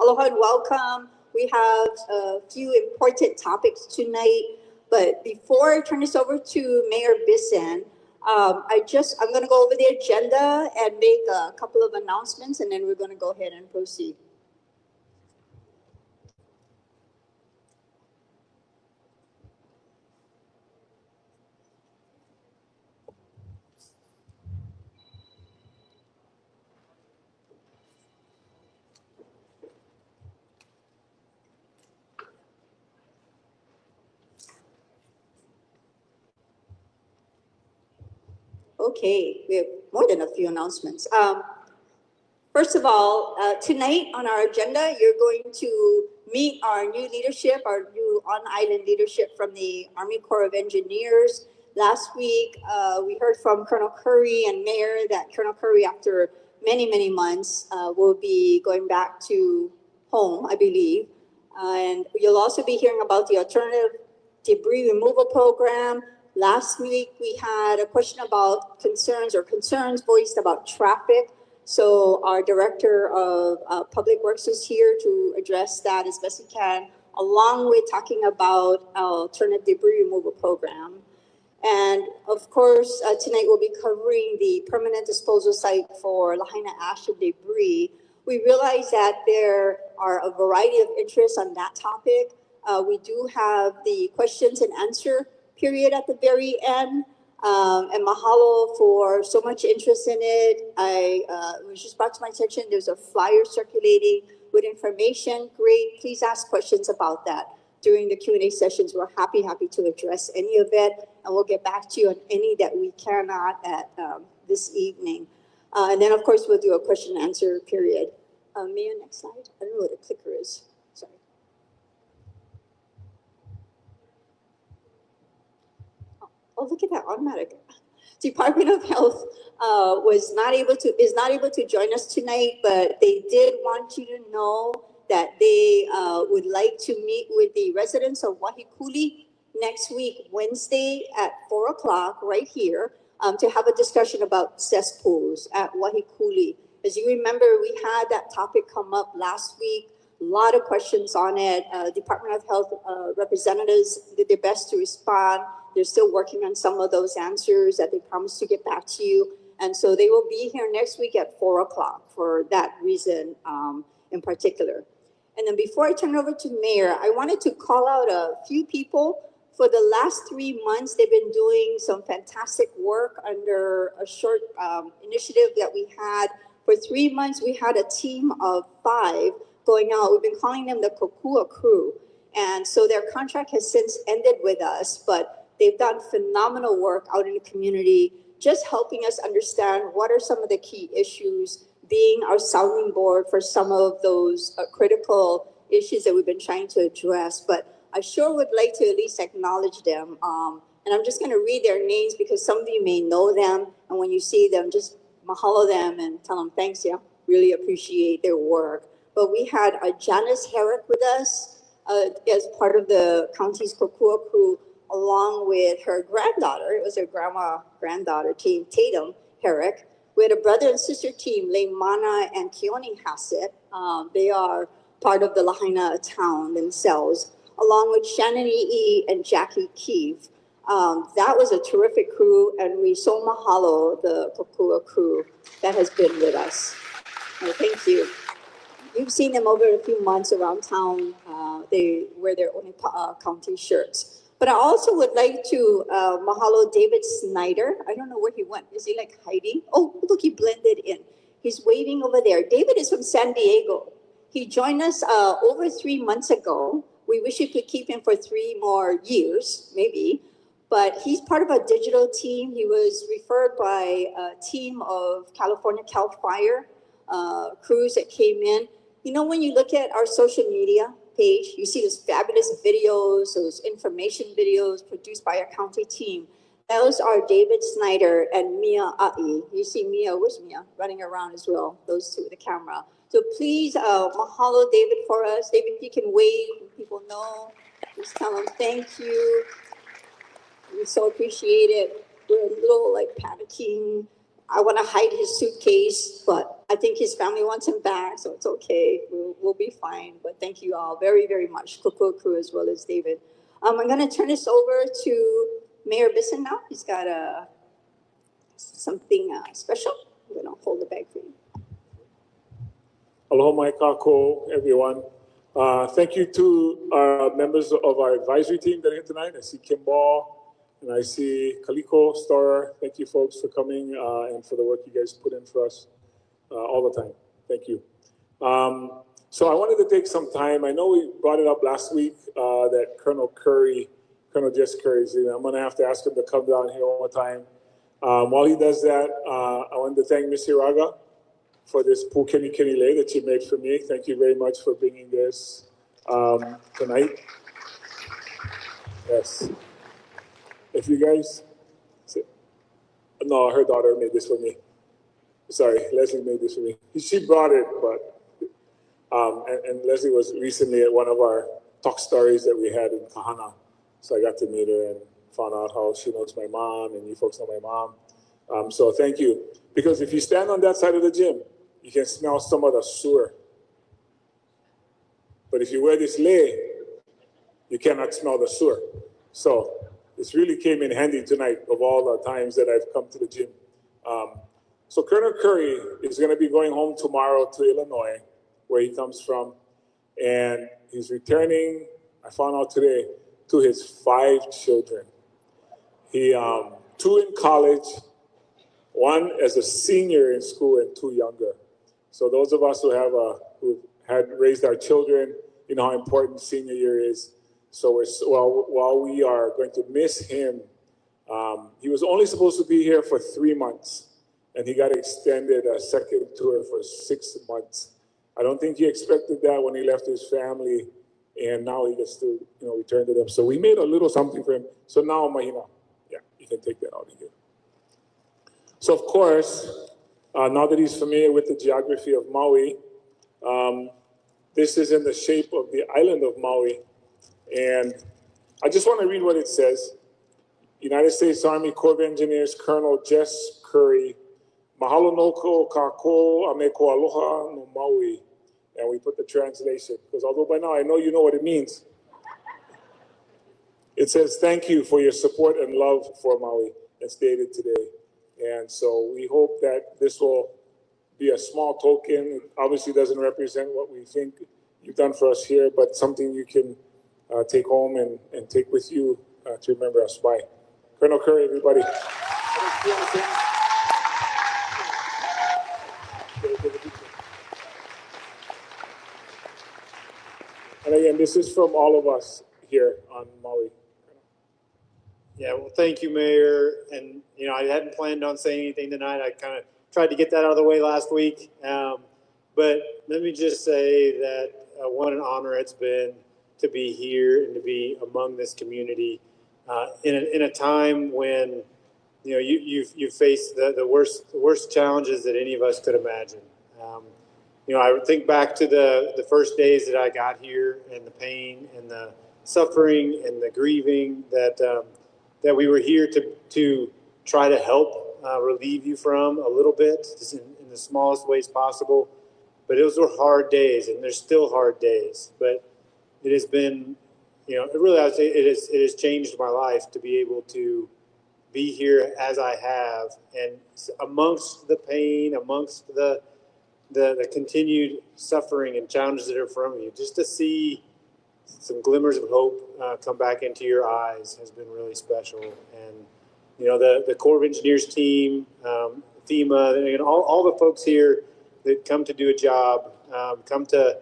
Aloha and welcome. We have a few important topics tonight, but before I turn this over to Mayor Bissen, I'm going to go over the agenda and make a couple of announcements, and then we're going to go ahead and proceed. Okay, we have more than a few announcements. First of all, tonight on our agenda, you're going to meet our new leadership, our new on-island leadership from the Army Corps of Engineers. Last week, we heard from Colonel Curry and Mayor that Colonel Curry, after many, many months, will be going back to home, I believe. And you'll also be hearing about the alternative debris removal program. Last week, we had a question about concerns voiced about traffic. So our Director of Public Works is here to address that as best he can, along with talking about our alternative debris removal program. And of course, tonight we'll be covering the permanent disposal site for Lahaina ash and debris. We realize that there are a variety of interests on that topic. We do have the questions and answer period at the very end. And mahalo for so much interest in it. It was just brought to my attention, there's a flyer circulating with information. Great, please ask questions about that during the Q&A sessions. We're happy to address any of it, and we'll get back to you on any that we cannot at this evening. And then of course, we'll do a question and answer period. Mia, next slide. I don't know what a clicker is. Sorry. Oh, look at that, automatic. Department of Health is not able to join us tonight, but they did want you to know that they would like to meet with the residents of Wahikuli next week, Wednesday at 4 o'clock, right here, to have a discussion about cesspools at Wahikuli. As you remember, we had that topic come up last week. A lot of questions on it. Department of Health representatives did their best to respond. They're still working on some of those answers that they promised to get back to you. And so they will be here next week at 4 o'clock for that reason in particular. And then before I turn it over to Mayor, I wanted to call out a few people. For the last 3 months, they've been doing some fantastic work under a short initiative that we had. For 3 months, we had a team of 5 going out. We've been calling them the Kokua crew. And so their contract has since ended with us, but they've done phenomenal work out in the community, just helping us understand what are some of the key issues, being our sounding board for some of those critical issues that we've been trying to address. But I sure would like to at least acknowledge them. And I'm just going to read their names because some of you may know them. And when you see them, just mahalo them and tell them thanks. Yeah, really appreciate their work. But we had Janice Herrick with us as part of the county's Kokua crew, along with her granddaughter. It was her granddaughter team, Tatum Herrick. We had a brother and sister team, Leimana and Keone Hassett. They are part of the Lahaina town themselves, along with Shannon E. and Jackie Keeve. That was a terrific crew, and we so mahalo the Kokua crew that has been with us. Thank you. You've seen them over a few months around town. They wear their own county shirts. But I also would like to mahalo David Snyder. I don't know where he went. Is he like hiding? Oh, look, he blended in. He's waving over there. David is from San Diego. He joined us over 3 months ago. We wish we could keep him for 3 more years, maybe. But he's part of a digital team. He was referred by a team of California Cal Fire crews that came in. You know, when you look at our social media page, you see those fabulous videos, those information videos produced by our county team. Those are David Snyder and Mia Ai. You see Mia, where's Mia? Running around as well, those two with the camera. So please mahalo David for us. David, if you can wave, people know. Just tell them thank you. We so appreciate it. We're a little like panicking. I want to hide his suitcase, but I think his family wants him back, so it's okay. We'll be fine. But thank you all very, very much, Kukua crew as well as David. I'm going to turn this over to Mayor Bisson now. He's got something special. I'm going to hold the bag for you. Aloha mai kako, everyone. Thank you to our members of our advisory team that are here tonight. I see Kimball and I see Kaliko, Star. Thank you folks for coming and for the work you guys put in for us all the time. Thank you. So I wanted to take some time. I know we brought it up last week that Colonel Jess Curry, I'm going to have to ask him to come down here one more time. While he does that, I wanted to thank Miss Iraga for this pukeni kenile that you made for me. Thank you very much for bringing this tonight. Yes. If you guys, no, her daughter made this for me. Sorry, Leslie made this for me. She brought it, but, and Leslie was recently at one of our talk stories that we had in Kahana. So I got to meet her and found out how she knows my mom and you folks know my mom. So thank you. Because if you stand on that side of the gym, you can smell some of the sewer. But if you wear this lei, you cannot smell the sewer. So this really came in handy tonight of all the times that I've come to the gym. So Colonel Curry is going to be going home tomorrow to Illinois, where he comes from. And he's returning, I found out today, to his 5 children. He, 2 in college, 1 as a senior in school and 2 younger. So those of us who had raised our children, you know how important senior year is. So while we are going to miss him, he was only supposed to be here for 3 months, and he got extended a second tour for 6 months. I don't think he expected that when he left his family, and now he gets to return to them. So we made a little something for him. So now, Mahina, yeah, you can take that out of here. So of course, now that he's familiar with the geography of Maui, this is in the shape of the island of Maui. And I just want to read what it says. United States Army Corps of Engineers, Colonel Jess Curry, mahalo no ko kako ame ko aloha no Maui. And we put the translation, because although by now I know you know what it means. It says, thank you for your support and love for Maui. It's dated today. And so we hope that this will be a small token. It obviously doesn't represent what we think you've done for us here, but something you can take home and take with you to remember us by. Colonel Curry, everybody. And again, this is from all of us here on Maui. Yeah, well, thank you, Mayor. And, I hadn't planned on saying anything tonight. I kind of tried to get that out of the way last week. But let me just say that what an honor it's been to be here and to be among this community in a time when, you've faced the worst challenges that any of us could imagine. I would think back to the first days that I got here and the pain and the suffering and the grieving that we were here to try to help relieve you from a little bit, just in the smallest ways possible. But those were hard days, and there's still hard days. But it has been, really, I would say it has changed my life to be able to be here as I have, and amongst the pain, amongst the continued suffering and challenges that are in front of you, just to see some glimmers of hope come back into your eyes has been really special. And, the Corps of Engineers team, FEMA, and all the folks here that come to do a job, come to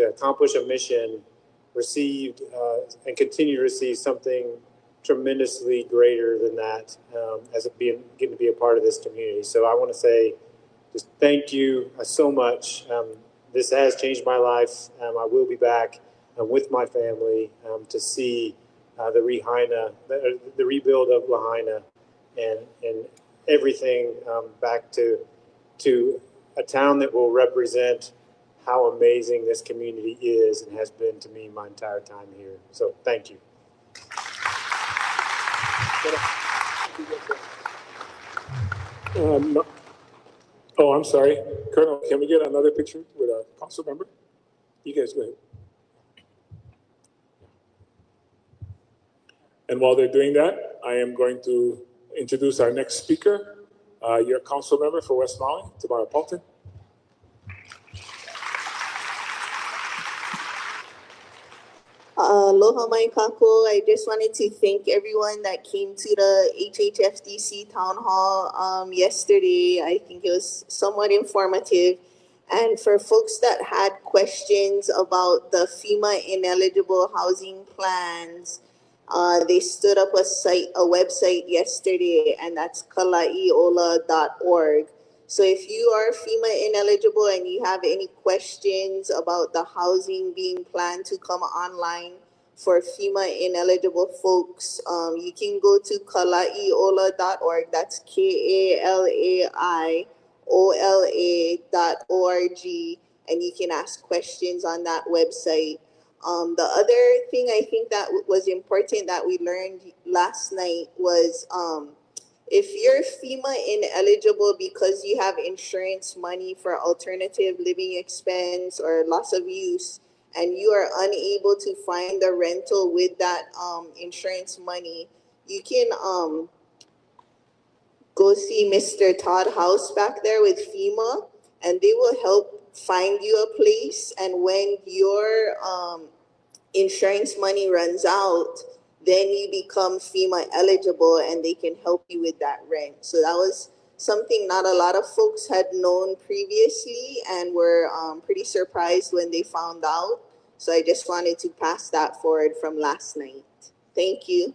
accomplish a mission, received and continue to receive something tremendously greater than that as getting to be a part of this community. So I want to say just thank you so much. This has changed my life. I will be back with my family to see the rebuild of Lahaina and everything back to a town that will represent how amazing this community is and has been to me my entire time here. So thank you. Oh, I'm sorry. Colonel, can we get another picture with a council member? You guys go ahead. And while they're doing that, I am going to introduce our next speaker, your council member for West Maui, Tamara Paulton. Aloha mai kako. I just wanted to thank everyone that came to the HHFDC town hall yesterday. I think it was somewhat informative. And for folks that had questions about the FEMA ineligible housing plans, they stood up a website yesterday, and that's kalaiola.org. So if you are FEMA ineligible and you have any questions about the housing being planned to come online for FEMA ineligible folks, you can go to kalaiola.org. That's KALAIOLA.org, and you can ask questions on that website. The other thing I think that was important that we learned last night was if you're FEMA ineligible because you have insurance money for alternative living expense or loss of use, and you are unable to find a rental with that insurance money, you can go see Mr. Todd House back there with FEMA, and they will help find you a place. And when your insurance money runs out, then you become FEMA eligible and they can help you with that rent. So that was something not a lot of folks had known previously and were pretty surprised when they found out. So I just wanted to pass that forward from last night. Thank you.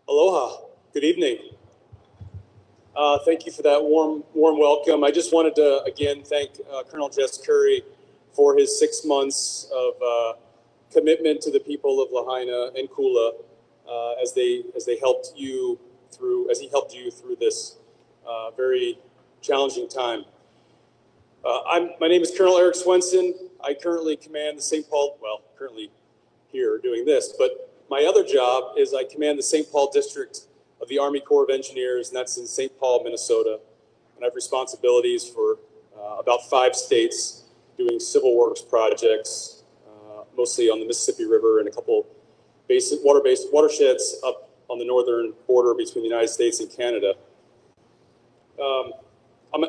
Aloha. Good evening. Thank you for that warm welcome. I just wanted to again thank Colonel Jess Curry for his 6 months of commitment to the people of Lahaina and Kula as he helped you through this very challenging time. My name is Colonel Eric Swenson. I currently command the St. Paul. Well, currently here doing this, but my other job is I command the St. Paul District of the Army Corps of Engineers, and that's in St. Paul, Minnesota. And I have responsibilities for about 5 states doing civil works projects, mostly on the Mississippi River and a couple water-based watersheds up on the northern border between the United States and Canada.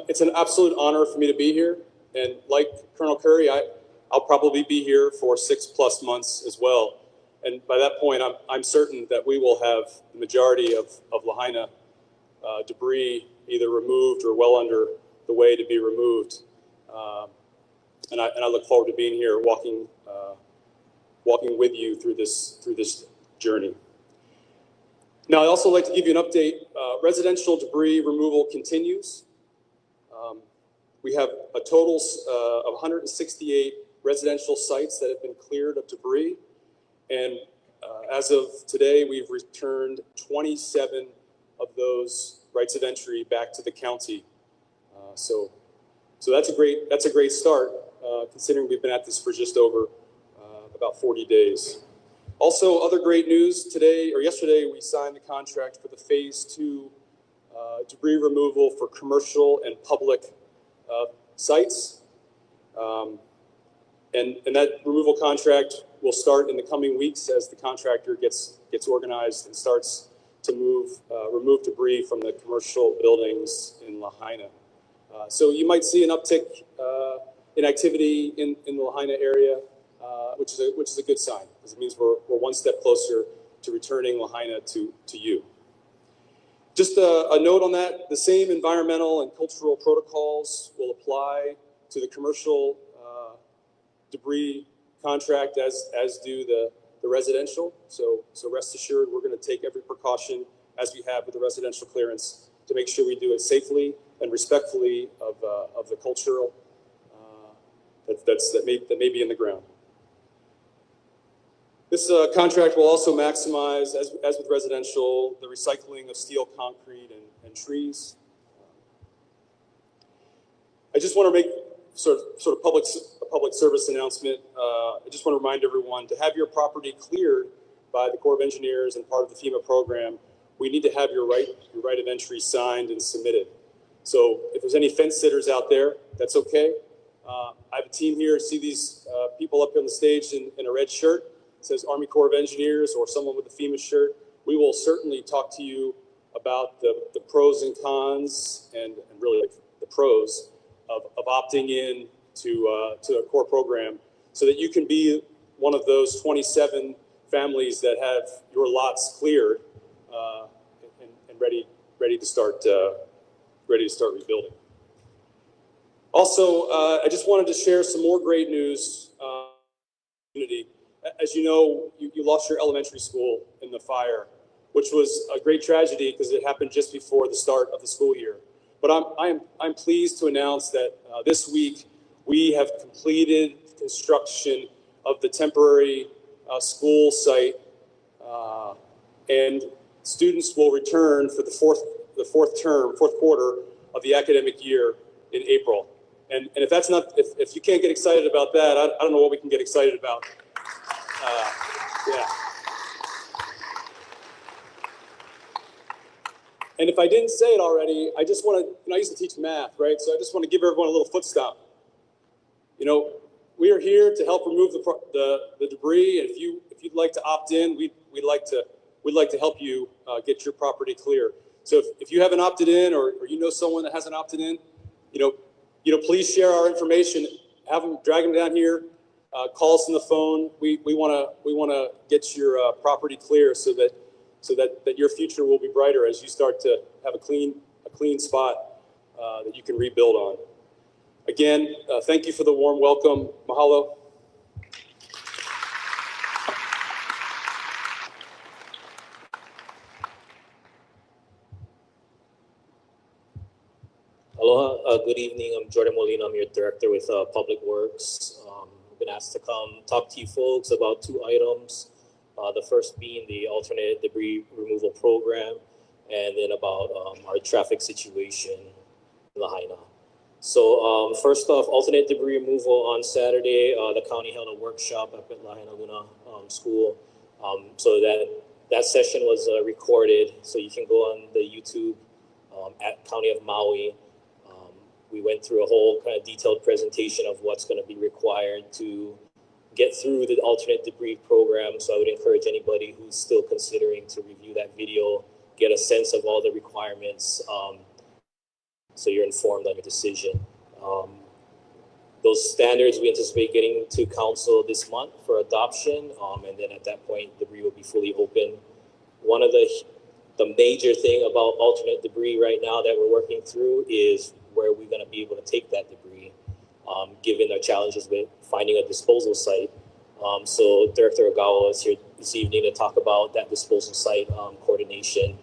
It's an absolute honor for me to be here. And like Colonel Curry, I'll probably be here for 6+ months as well. And by that point, I'm certain that we will have the majority of Lahaina debris either removed or well under the way to be removed. And I look forward to being here, walking with you through this journey. Now, I'd also like to give you an update. Residential debris removal continues. We have a total of 168 residential sites that have been cleared of debris. And as of today, we've returned 27 of those rights of entry back to the county. So that's a great start, considering we've been at this for just over about 40 days. Also, other great news yesterday, we signed the contract for the phase 2 debris removal for commercial and public sites. And that removal contract will start in the coming weeks as the contractor gets organized and starts to remove debris from the commercial buildings in Lahaina. So you might see an uptick in activity in the Lahaina area, which is a good sign, because it means we're one step closer to returning Lahaina to you. Just a note on that: the same environmental and cultural protocols will apply to the commercial debris contract as do the residential. So rest assured, we're going to take every precaution, as we have with the residential clearance, to make sure we do it safely and respectfully of the cultural that may be in the ground. This contract will also maximize, as with residential, the recycling of steel, concrete, and trees. I just want to make sort of public service announcement. I just want to remind everyone to have your property cleared by the Corps of Engineers and part of the FEMA program. We need to have your right of entry signed and submitted. So if there's any fence sitters out there, that's okay. I have a team here. See these people up on the stage in a red shirt? It says Army Corps of Engineers, or someone with a FEMA shirt. We will certainly talk to you about the pros and cons, and really the pros of opting in to a Corps program, so that you can be one of those 27 families that have your lots cleared and ready to start rebuilding. Also, I just wanted to share some more great news. As you know, you lost your elementary school in the fire, which was a great tragedy because it happened just before the start of the school year. But I'm pleased to announce that this week we have completed construction of the temporary school site, and students will return for the fourth quarter of the academic year in April. And if that's not, if you can't get excited about that, I don't know what we can get excited about. Yeah. And if I didn't say it already, I just want to, I used to teach math, right? So I just want to give everyone a little foot stomp. We are here to help remove the debris. And if you'd like to opt in, we'd like to help you get your property clear. So if you haven't opted in, or you know someone that hasn't opted in, please share our information. Have them, drag them down here. Call us on the phone. We want to get your property clear so that your future will be brighter as you start to have a clean spot that you can rebuild on. Again, thank you for the warm welcome. Mahalo. Aloha, good evening. I'm Jordan Molina. I'm your director with Public Works. I've been asked to come talk to you folks about 2 items. The first being the alternate debris removal program, and then about our traffic situation in Lahaina. So first off, alternate debris removal on Saturday, the county held a workshop up at Lahaina Luna School. So that session was recorded, so you can go on the YouTube at County of Maui. We went through a whole kind of detailed presentation of what's going to be required to get through the alternate debris program. So I would encourage anybody who's still considering to review that video, get a sense of all the requirements, so you're informed on your decision. Those standards we anticipate getting to council this month for adoption, and then at that point, debris will be fully open. One of the major thing about alternate debris right now that we're working through is where we're going to be able to take that debris, given our challenges with finding a disposal site. So Director Ogawa is here this evening to talk about that disposal site coordination.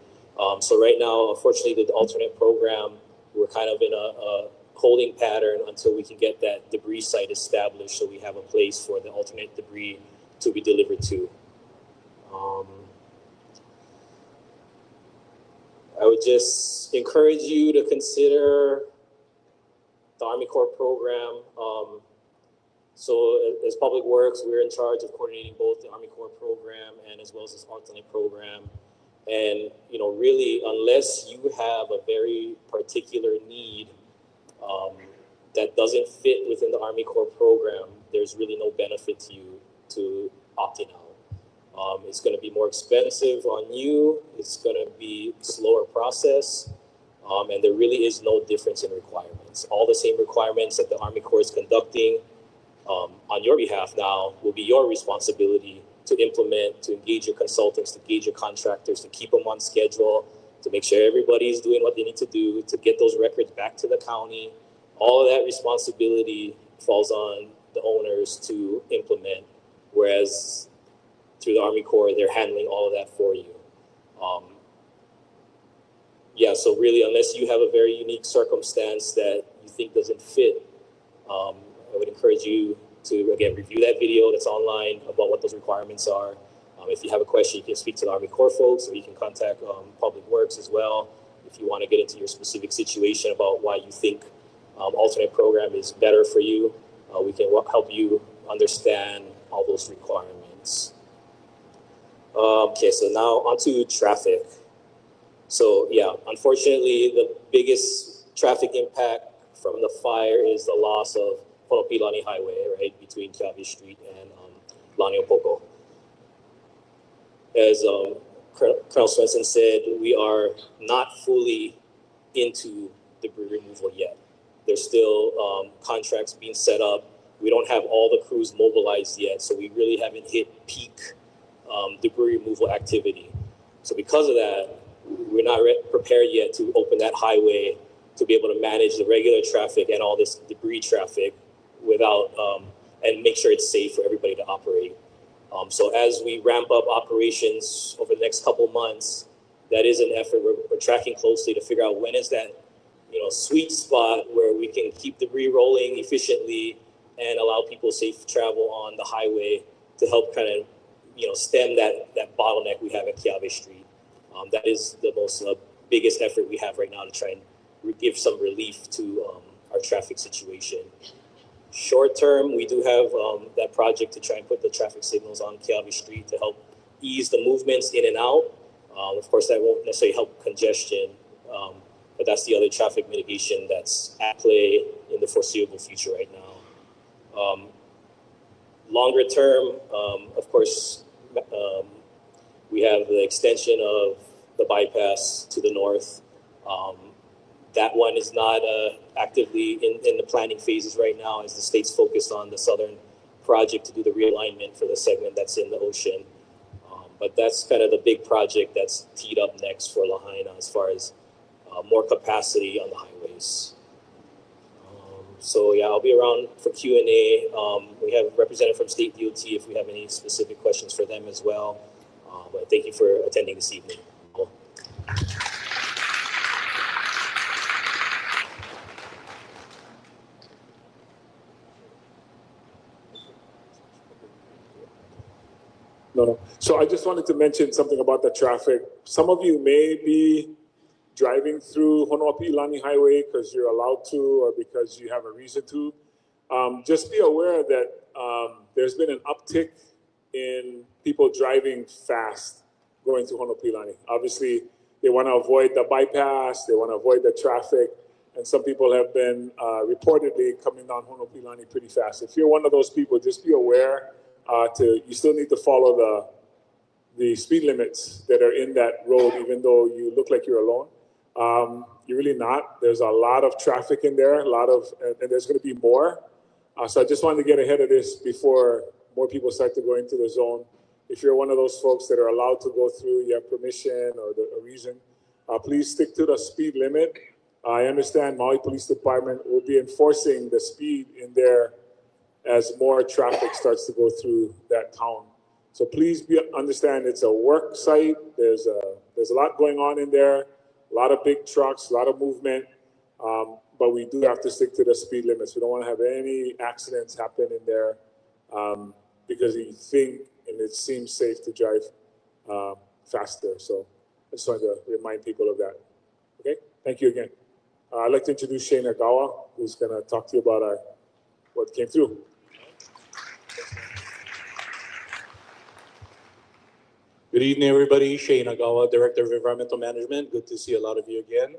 So right now, unfortunately, the alternate program, we're kind of in a holding pattern until we can get that debris site established, so we have a place for the alternate debris to be delivered to. I would just encourage you to consider the Army Corps program. So as Public Works, we're in charge of coordinating both the Army Corps program and as well as this alternate program. And, really, unless you have a very particular need that doesn't fit within the Army Corps program, there's really no benefit to you to opting out. It's going to be more expensive on you. It's going to be a slower process. And there really is no difference in requirements. All the same requirements that the Army Corps is conducting on your behalf now will be your responsibility to implement, to engage your consultants, to engage your contractors, to keep them on schedule, to make sure everybody's doing what they need to do, to get those records back to the county. All of that responsibility falls on the owners to implement, whereas through the Army Corps, they're handling all of that for you. So really, unless you have a very unique circumstance that you think doesn't fit, I would encourage you to, again, review that video that's online about what those requirements are. If you have a question, you can speak to the Army Corps folks, or you can contact Public Works as well if you want to get into your specific situation about why you think alternate program is better for you. we can help you understand all those requirements. Okay, so now onto traffic. So yeah, unfortunately, the biggest traffic impact from the fire is the loss of Honopilani Highway, right, between Keawe Street and Laniopoko. As Colonel Swenson said, we are not fully into debris removal yet. There's still contracts being set up. We don't have all the crews mobilized yet, so we really haven't hit peak debris removal activity. So because of that, we're not prepared yet to open that highway to be able to manage the regular traffic and all this debris traffic without and make sure it's safe for everybody to operate. So as we ramp up operations over the next couple months, that is an effort we're tracking closely to figure out when is that sweet spot where we can keep debris rolling efficiently and allow people safe travel on the highway to help kind of stem that bottleneck we have at Keawe Street. That is the most biggest effort we have right now to try and give some relief to our traffic situation. Short term, we do have that project to try and put the traffic signals on Keawe Street to help ease the movements in and out. Of course, that won't necessarily help congestion, but that's the other traffic mitigation that's at play in the foreseeable future right now. Longer term, of course, we have the extension of the bypass to the north. That one is not actively in the planning phases right now as the state's focused on the southern project to do the realignment for the segment that's in the ocean. But that's kind of the big project that's teed up next for Lahaina as far as more capacity on the highways. So yeah, I'll be around for Q&A. We have a representative from State DOT if we have any specific questions for them as well. But thank you for attending this evening. No. So I just wanted to mention something about the traffic. Some of you may be driving through Honoapi'ilani Highway because you're allowed to or because you have a reason to. Just be aware that there's been an uptick in people driving fast going to Honoapi'ilani. Obviously, they want to avoid the bypass, they want to avoid the traffic, and some people have been reportedly coming down Honoapi'ilani pretty fast. If you're one of those people, just be aware you still need to follow the speed limits that are in that road, even though you look like you're alone. You're really not. There's a lot of traffic in there, and there's going to be more. So I just wanted to get ahead of this before more people start to go into the zone. If you're one of those folks that are allowed to go through, you have permission or a reason, please stick to the speed limit. I understand Maui Police Department will be enforcing the speed in there as more traffic starts to go through that town. So please understand it's a work site. There's a lot going on in there, a lot of big trucks, a lot of movement, but we do have to stick to the speed limits. We don't want to have any accidents happen in there because you think and it seems safe to drive faster. So I just wanted to remind people of that. Okay, thank you again. I'd like to introduce Shane Agawa, who's going to talk to you about what came through. Good evening, everybody. Shane Agawa, Director of Environmental Management. Good to see a lot of you again.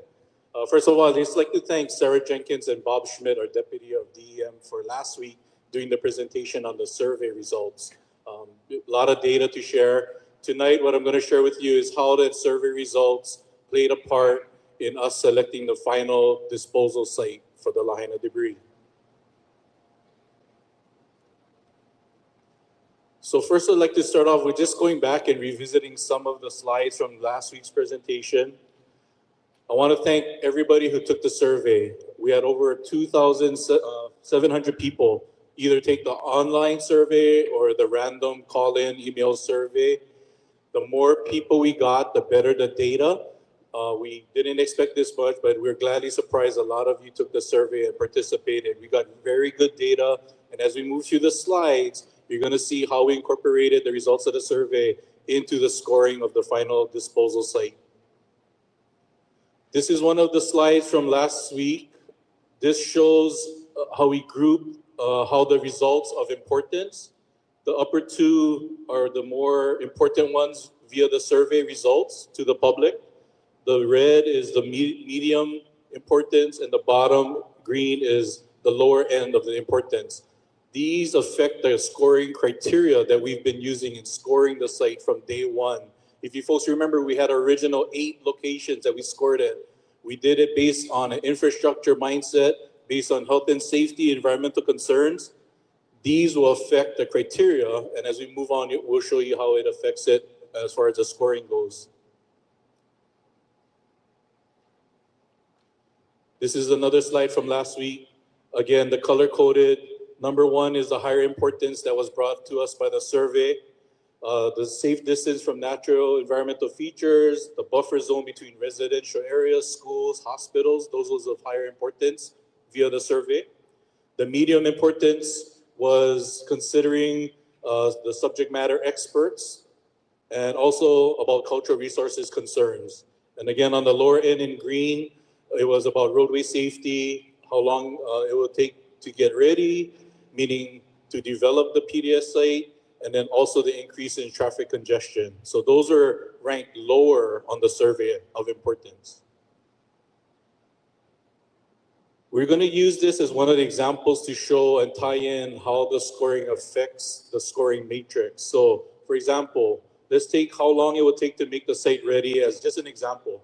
First of all, I'd just like to thank Sarah Jenkins and Bob Schmidt, our Deputy of DEM, for last week doing the presentation on the survey results. A lot of data to share. Tonight, what I'm going to share with you is how that survey results played a part in us selecting the final disposal site for the Lahaina debris. So first, I'd like to start off with just going back and revisiting some of the slides from last week's presentation. I want to thank everybody who took the survey. We had over 2,700 people either take the online survey or the random call-in email survey. The more people we got, the better the data. We didn't expect this much, but we're gladly surprised a lot of you took the survey and participated. We got very good data, and as we move through the slides, you're going to see how we incorporated the results of the survey into the scoring of the final disposal site. This is one of the slides from last week. This shows how we group how the results of importance. The upper two are the more important ones via the survey results to the public. The red is the medium importance, and the bottom green is the lower end of the importance. These affect the scoring criteria that we've been using in scoring the site from day one. If you folks remember, we had our original 8 locations that we scored at. We did it based on an infrastructure mindset, based on health and safety, environmental concerns. These will affect the criteria, and as we move on, we'll show you how it affects it as far as the scoring goes. This is another slide from last week. Again, the color-coded. Number 1 is the higher importance that was brought to us by the survey. The safe distance from natural environmental features, the buffer zone between residential areas, schools, hospitals, those was of higher importance via the survey. The medium importance was considering the subject matter experts and also about cultural resources concerns. And again, on the lower end in green, it was about roadway safety, how long it will take to get ready, meaning to develop the PDS site, and then also the increase in traffic congestion. So those are ranked lower on the survey of importance. We're going to use this as one of the examples to show and tie in how the scoring affects the scoring matrix. So, for example, let's take how long it will take to make the site ready as just an example.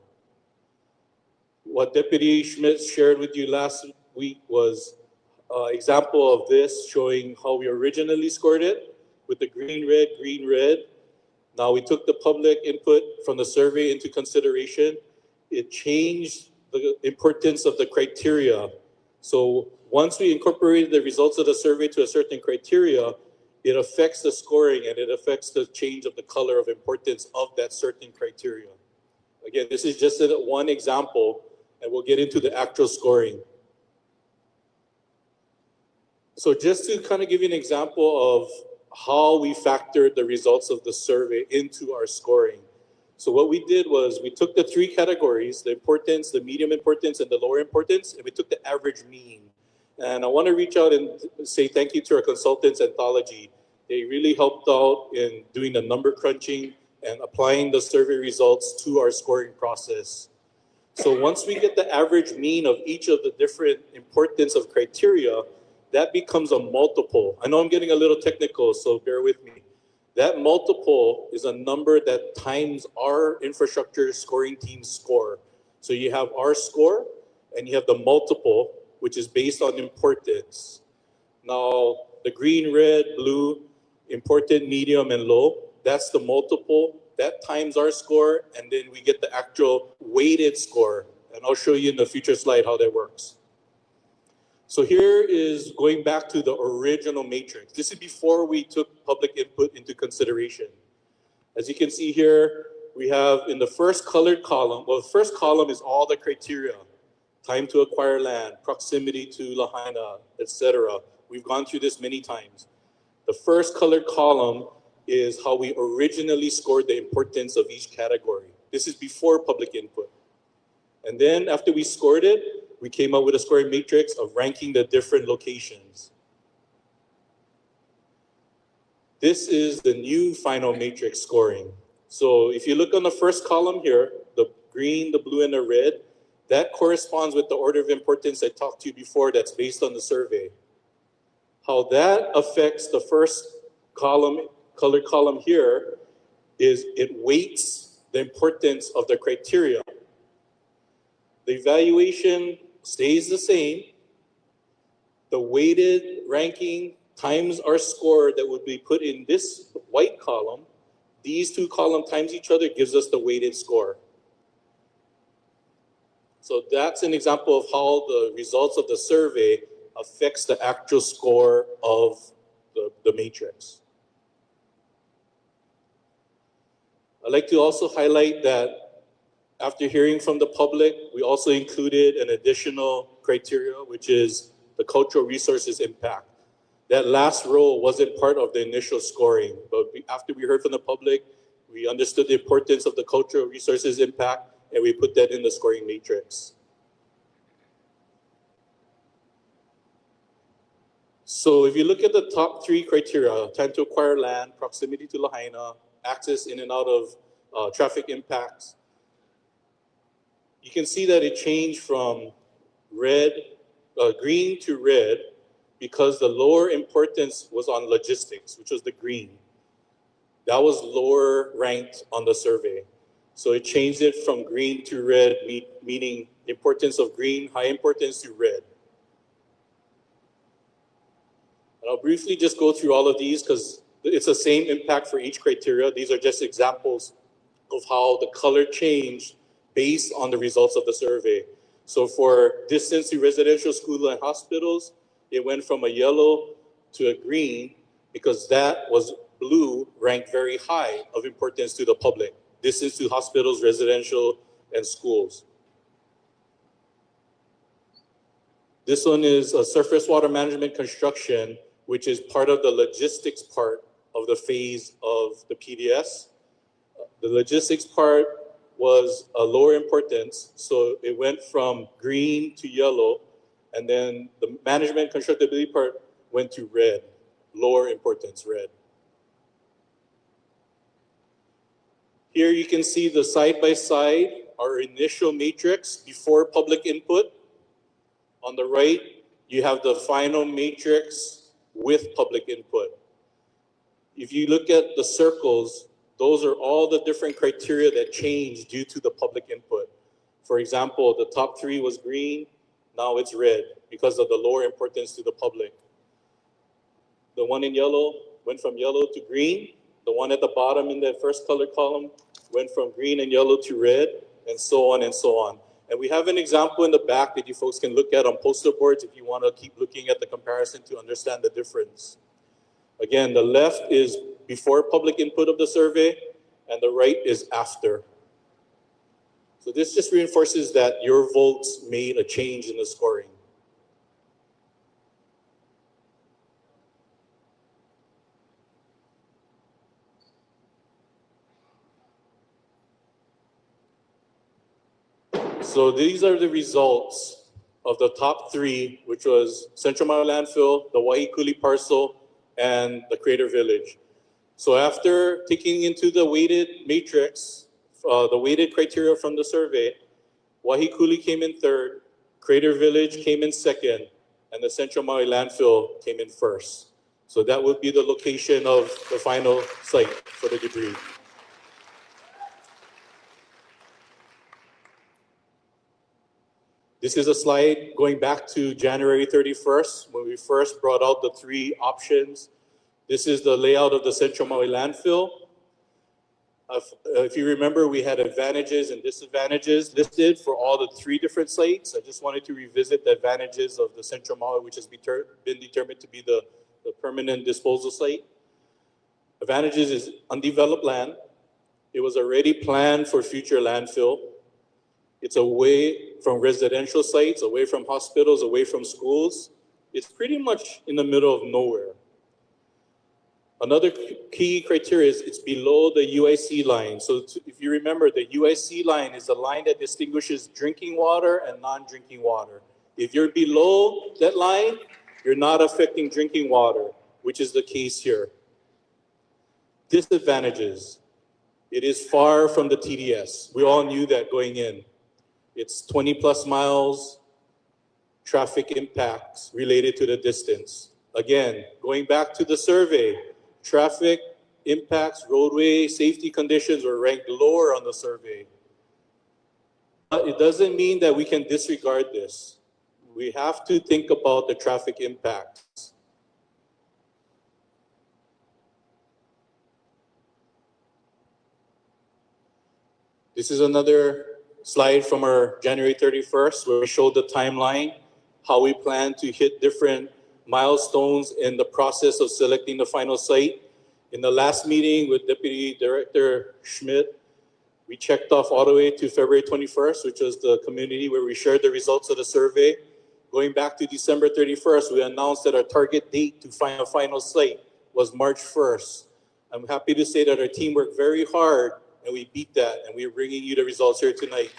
What Deputy Schmidt shared with you last week was an example of this, showing how we originally scored it with the green, red. Now we took the public input from the survey into consideration. It changed the importance of the criteria. So once we incorporated the results of the survey to a certain criteria, it affects the scoring and it affects the change of the color of importance of that certain criteria. Again, this is just one example, and we'll get into the actual scoring. So just to kind of give you an example of how we factored the results of the survey into our scoring. So what we did was we took the 3 categories, the importance, the medium importance, and the lower importance, and we took the average mean. And I want to reach out and say thank you to our consultants, Anthology. They really helped out in doing the number crunching and applying the survey results to our scoring process. So once we get the average mean of each of the different importance of criteria, that becomes a multiple. I know I'm getting a little technical, so bear with me. That multiple is a number that times our infrastructure scoring team's score. So you have our score and you have the multiple, which is based on importance. Now, the green, red, blue, important, medium, and low, that's the multiple. That times our score, and then we get the actual weighted score. And I'll show you in the future slide how that works. So here is going back to the original matrix. This is before we took public input into consideration. As you can see here, we have in the first colored column, well, the first column is all the criteria. Time to acquire land, proximity to Lahaina, etc. We've gone through this many times. The first colored column is how we originally scored the importance of each category. This is before public input. And then after we scored it, we came up with a scoring matrix of ranking the different locations. This is the new final matrix scoring. So if you look on the first column here, the green, the blue, and the red, that corresponds with the order of importance I talked to you before that's based on the survey. How that affects the first column, colored column here, is it weights the importance of the criteria. The evaluation stays the same. The weighted ranking times our score that would be put in this white column. These 2 columns times each other gives us the weighted score. So that's an example of how the results of the survey affects the actual score of the matrix. I'd like to also highlight that after hearing from the public, we also included an additional criteria, which is the cultural resources impact. That last row wasn't part of the initial scoring, but after we heard from the public, we understood the importance of the cultural resources impact, and we put that in the scoring matrix. So if you look at the top three criteria, time to acquire land, proximity to Lahaina, access in and out of traffic impacts, you can see that it changed from green to red because the lower importance was on logistics, which was the green. That was lower ranked on the survey. So it changed it from green to red, meaning importance of green, high importance to red. And I'll briefly just go through all of these because it's the same impact for each criteria. These are just examples of how the color changed based on the results of the survey. So for distance to residential schools and hospitals, it went from a yellow to a green because that was blue ranked very high of importance to the public. Distance to hospitals, residential, and schools. This one is a surface water management construction, which is part of the logistics part of the phase of the PDS. The logistics part was a lower importance, so it went from green to yellow, and then the management constructability part went to red, lower importance, red. Here you can see the side-by-side, our initial matrix before public input. On the right, you have the final matrix with public input. If you look at the circles, those are all the different criteria that changed due to the public input. For example, the top three was green, now it's red because of the lower importance to the public. The one in yellow went from yellow to green. The one at the bottom in the first color column went from green and yellow to red, and so on and so on. And we have an example in the back that you folks can look at on poster boards if you want to keep looking at the comparison to understand the difference. Again, the left is before public input of the survey, and the right is after. So this just reinforces that your votes made a change in the scoring. So these are the results of the top three, which was Central Maui Landfill, the Waiikuli parcel, and the Crater Village. So after taking into the weighted matrix, the weighted criteria from the survey, Waiikuli came in third, Crater Village came in second, and the Central Maui Landfill came in first. So that would be the location of the final site for the debris. This is a slide going back to January 31st, when we first brought out the three options. This is the layout of the Central Maui landfill. If you remember, we had advantages and disadvantages listed for all the three different sites. I just wanted to revisit the advantages of the Central Maui, which has been determined to be the permanent disposal site. Advantages is undeveloped land. It was already planned for future landfill. It's away from residential sites, away from hospitals, away from schools. It's pretty much in the middle of nowhere. Another key criteria is it's below the UIC line. So if you remember, the UIC line is the line that distinguishes drinking water and non-drinking water. If you're below that line, you're not affecting drinking water, which is the case here. Disadvantages. It is far from the TDS. We all knew that going in. It's 20 plus miles, traffic impacts related to the distance. Again, going back to the survey, traffic impacts, roadway safety conditions were ranked lower on the survey. But it doesn't mean that we can disregard this. We have to think about the traffic impacts. This is another slide from our January 31st, where we showed the timeline, how we plan to hit different milestones in the process of selecting the final site. In the last meeting with Deputy Director Schmidt, we checked off all the way to February 21st, which was the community where we shared the results of the survey. Going back to December 31st, we announced that our target date to find a final site was March 1st. I'm happy to say that our team worked very hard and we beat that, and we're bringing you the results here tonight.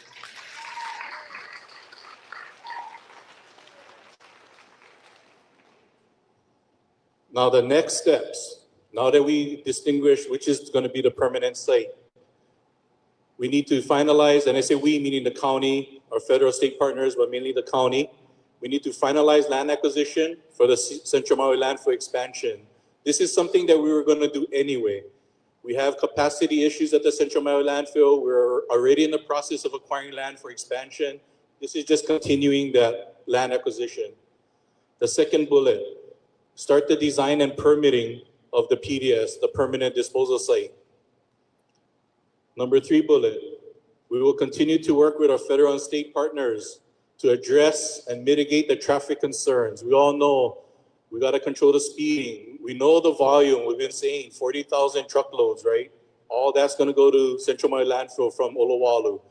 Now the next steps, now that we distinguish which is going to be the permanent site, we need to finalize, and I say we, meaning the county, our federal state partners, but mainly the county. We need to finalize land acquisition for the Central Maui landfill expansion. This is something that we were going to do anyway. We have capacity issues at the Central Maui landfill. We're already in the process of acquiring land for expansion. This is just continuing that land acquisition. The second bullet, start the design and permitting of the PDS, the permanent disposal site. Number 3 bullet, we will continue to work with our federal and state partners to address and mitigate the traffic concerns. We all know we got to control the speeding. We know the volume. We've been saying 40,000 truckloads, right? All that's going to go to Central Maui landfill from Olowalu.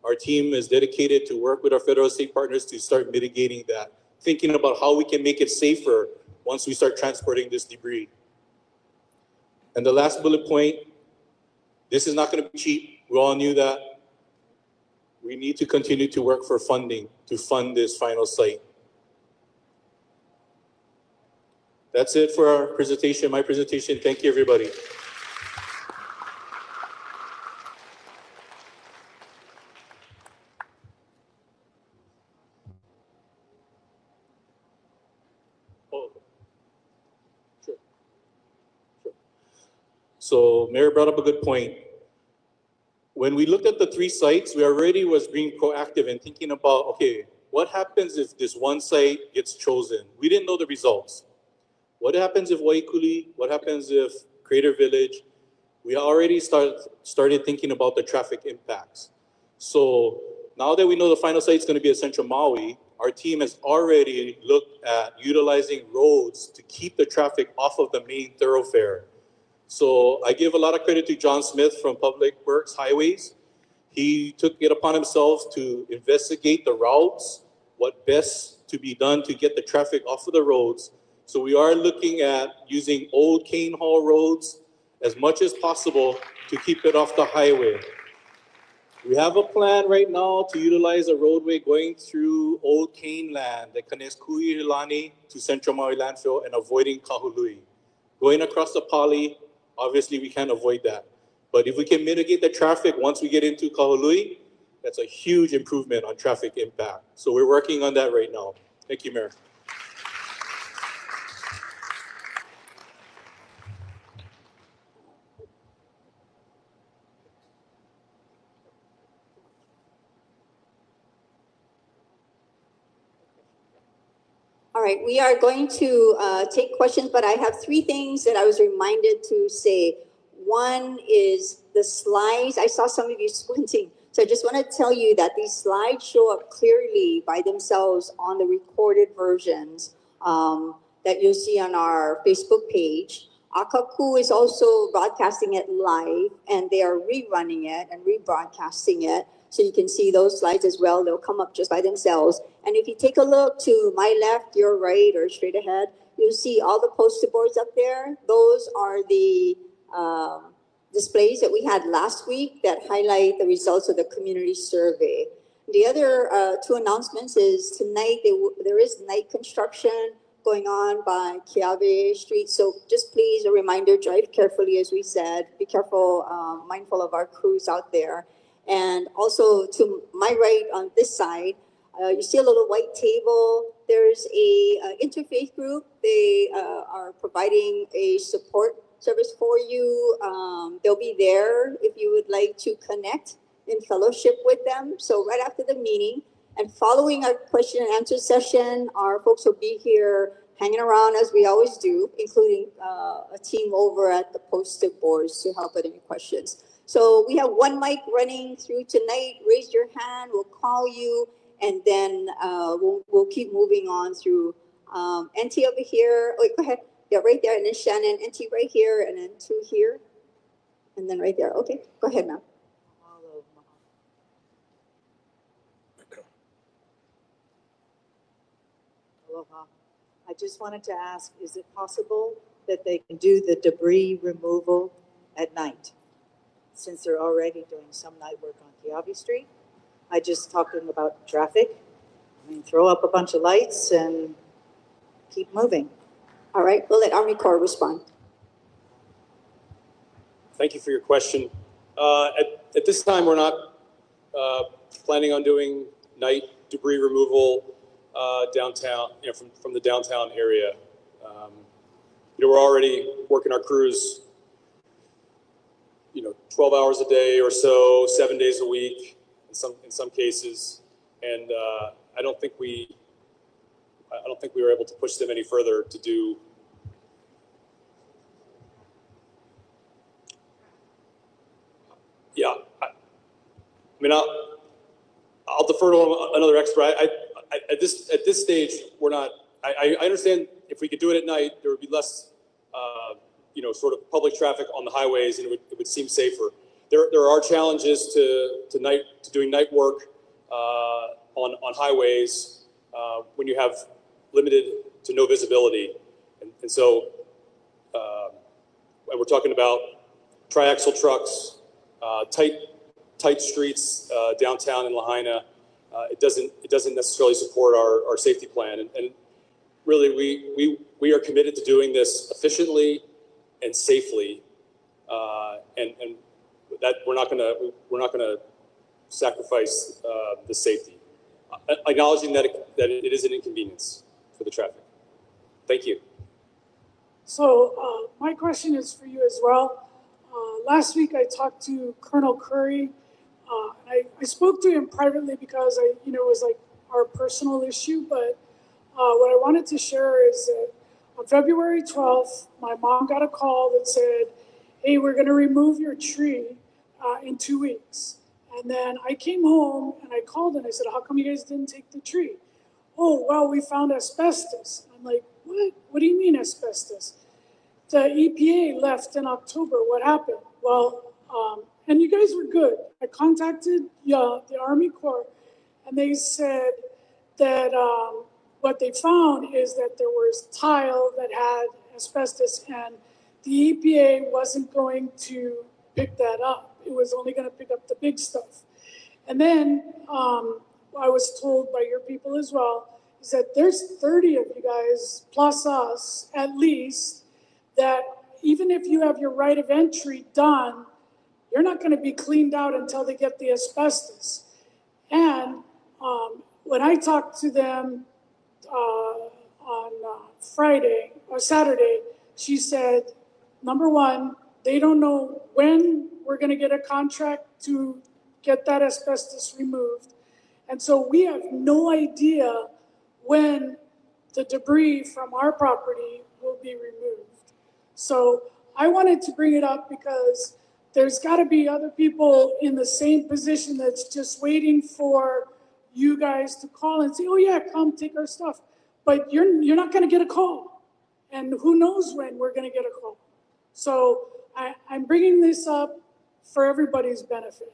Our team is dedicated to work with our federal and state partners to start mitigating that, thinking about how we can make it safer once we start transporting this debris. And the last bullet point, this is not going to be cheap. We all knew that. We need to continue to work for funding to fund this final site. That's it for our presentation, my presentation. Thank you, everybody. Oh, sure. So Mayor brought up a good point. When we looked at the 3 sites, we already was being proactive and thinking about, okay, what happens if this one site gets chosen? We didn't know the results. What happens if Waikuli? What happens if Crater Village? We already started thinking about the traffic impacts. So now that we know the final site is going to be at Central Maui, our team has already looked at utilizing roads to keep the traffic off of the main thoroughfare. So I give a lot of credit to John Smith from Public Works Highways. He took it upon himself to investigate the routes, what best to be done to get the traffic off of the roads. So we are looking at using old cane haul roads as much as possible to keep it off the highway. We have a plan right now to utilize a roadway going through old cane land that connects Kuihilani to Central Maui landfill and avoiding Kahului. Going across the Pali, obviously we can't avoid that. But if we can mitigate the traffic once we get into Kahului, that's a huge improvement on traffic impact. So we're working on that right now. Thank you, Mayor. All right, we are going to take questions, but I have 3 things that I was reminded to say. One is the slides. I saw some of you squinting. So I just want to tell you that these slides show up clearly by themselves on the recorded versions that you'll see on our Facebook page. Akaku is also broadcasting it live, and they are rerunning it and rebroadcasting it. So you can see those slides as well. They'll come up just by themselves. And if you take a look to my left, your right, or straight ahead, you'll see all the poster boards up there. Those are the displays that we had last week that highlight the results of the community survey. The other 2 announcements is tonight there is night construction going on by Keawe Street. So just please, a reminder, drive carefully, as we said. Be careful, mindful of our crews out there. And also to my right on this side, you see a little white table. There's a interfaith group. They are providing a support service for you. They'll be there if you would like to connect in fellowship with them. So right after the meeting and following our question and answer session, our folks will be here hanging around as we always do, including a team over at the poster boards to help with any questions. So we have 1 mic running through tonight. Raise your hand, we'll call you, and then we'll keep moving on through. NT over here, wait, go ahead. Yeah, right there, and then Shannon, NT right here, and then 2 here, and then right there. Okay, go ahead, ma'am. Aloha. I just wanted to ask, is it possible that they can do the debris removal at night? Since they're already doing some night work on Keawe Street. I just talking about traffic. I mean, throw up a bunch of lights and keep moving. All right, we'll let Army Corps respond. Thank you for your question. At this time, we're not planning on doing night debris removal downtown, from the downtown area. We're already working our crews, 12 hours a day or so, 7 days a week in some cases, and I don't think we were able to push them any further to do. Yeah, I'll defer to another expert. At this stage, we're not. I understand if we could do it at night, there would be less, sort of public traffic on the highways, and it would seem safer. There are challenges to doing night work on highways when you have limited to no visibility, and so and we're talking about triaxle trucks, tight streets downtown in Lahaina. It doesn't necessarily support our safety plan, and really we are committed to doing this efficiently and safely, and that we're not gonna sacrifice the safety, acknowledging that it is an inconvenience for the traffic. Thank you. So my question is for you as well. Last week I talked to Colonel Curry. I spoke to him privately because it was like our personal issue, but what I wanted to share is that on February 12th, my mom got a call that said, hey, we're going to remove your tree in 2 weeks. And then I came home and I called and I said, how come you guys didn't take the tree? Oh, well, we found asbestos. I'm like, what? What do you mean asbestos? The EPA left in October. What happened? Well, and you guys were good. I contacted the Army Corps, and they said that what they found is that there was tile that had asbestos, and the EPA wasn't going to pick that up. It was only going to pick up the big stuff. And then I was told by your people as well, is that there's 30 of you guys, plus us at least, that even if you have your right of entry done, you're not going to be cleaned out until they get the asbestos. And when I talked to them on Friday or Saturday, she said, number one, they don't know when we're going to get a contract to get that asbestos removed. And so we have no idea when the debris from our property will be removed. So I wanted to bring it up because there's got to be other people in the same position that's just waiting for you guys to call and say, oh yeah, come take our stuff. But you're not going to get a call. And who knows when we're going to get a call. So I'm bringing this up for everybody's benefit.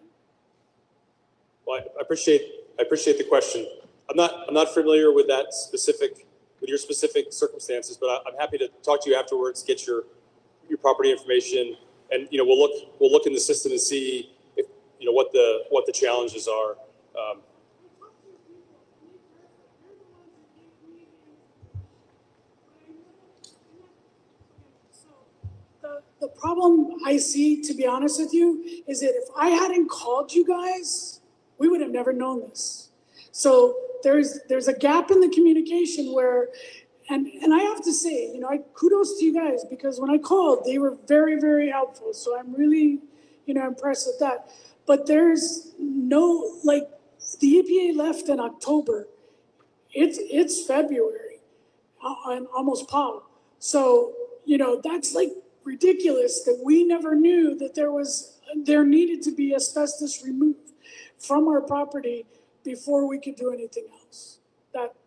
Well, I appreciate the question. I'm not familiar with your specific circumstances, but I'm happy to talk to you afterwards, get your property information, and we'll look in the system and see if what the challenges are. The problem I see, to be honest with you, is that if I hadn't called you guys, we would have never known this. So there's a gap in the communication where, and I have to say, kudos to you guys, because when I called, they were very, very helpful. So I'm really, impressed with that. But there's no, like, the EPA left in October. It's February, and almost Paul. So, that's like ridiculous that we never knew that there needed to be asbestos removed from our property before we could do anything else.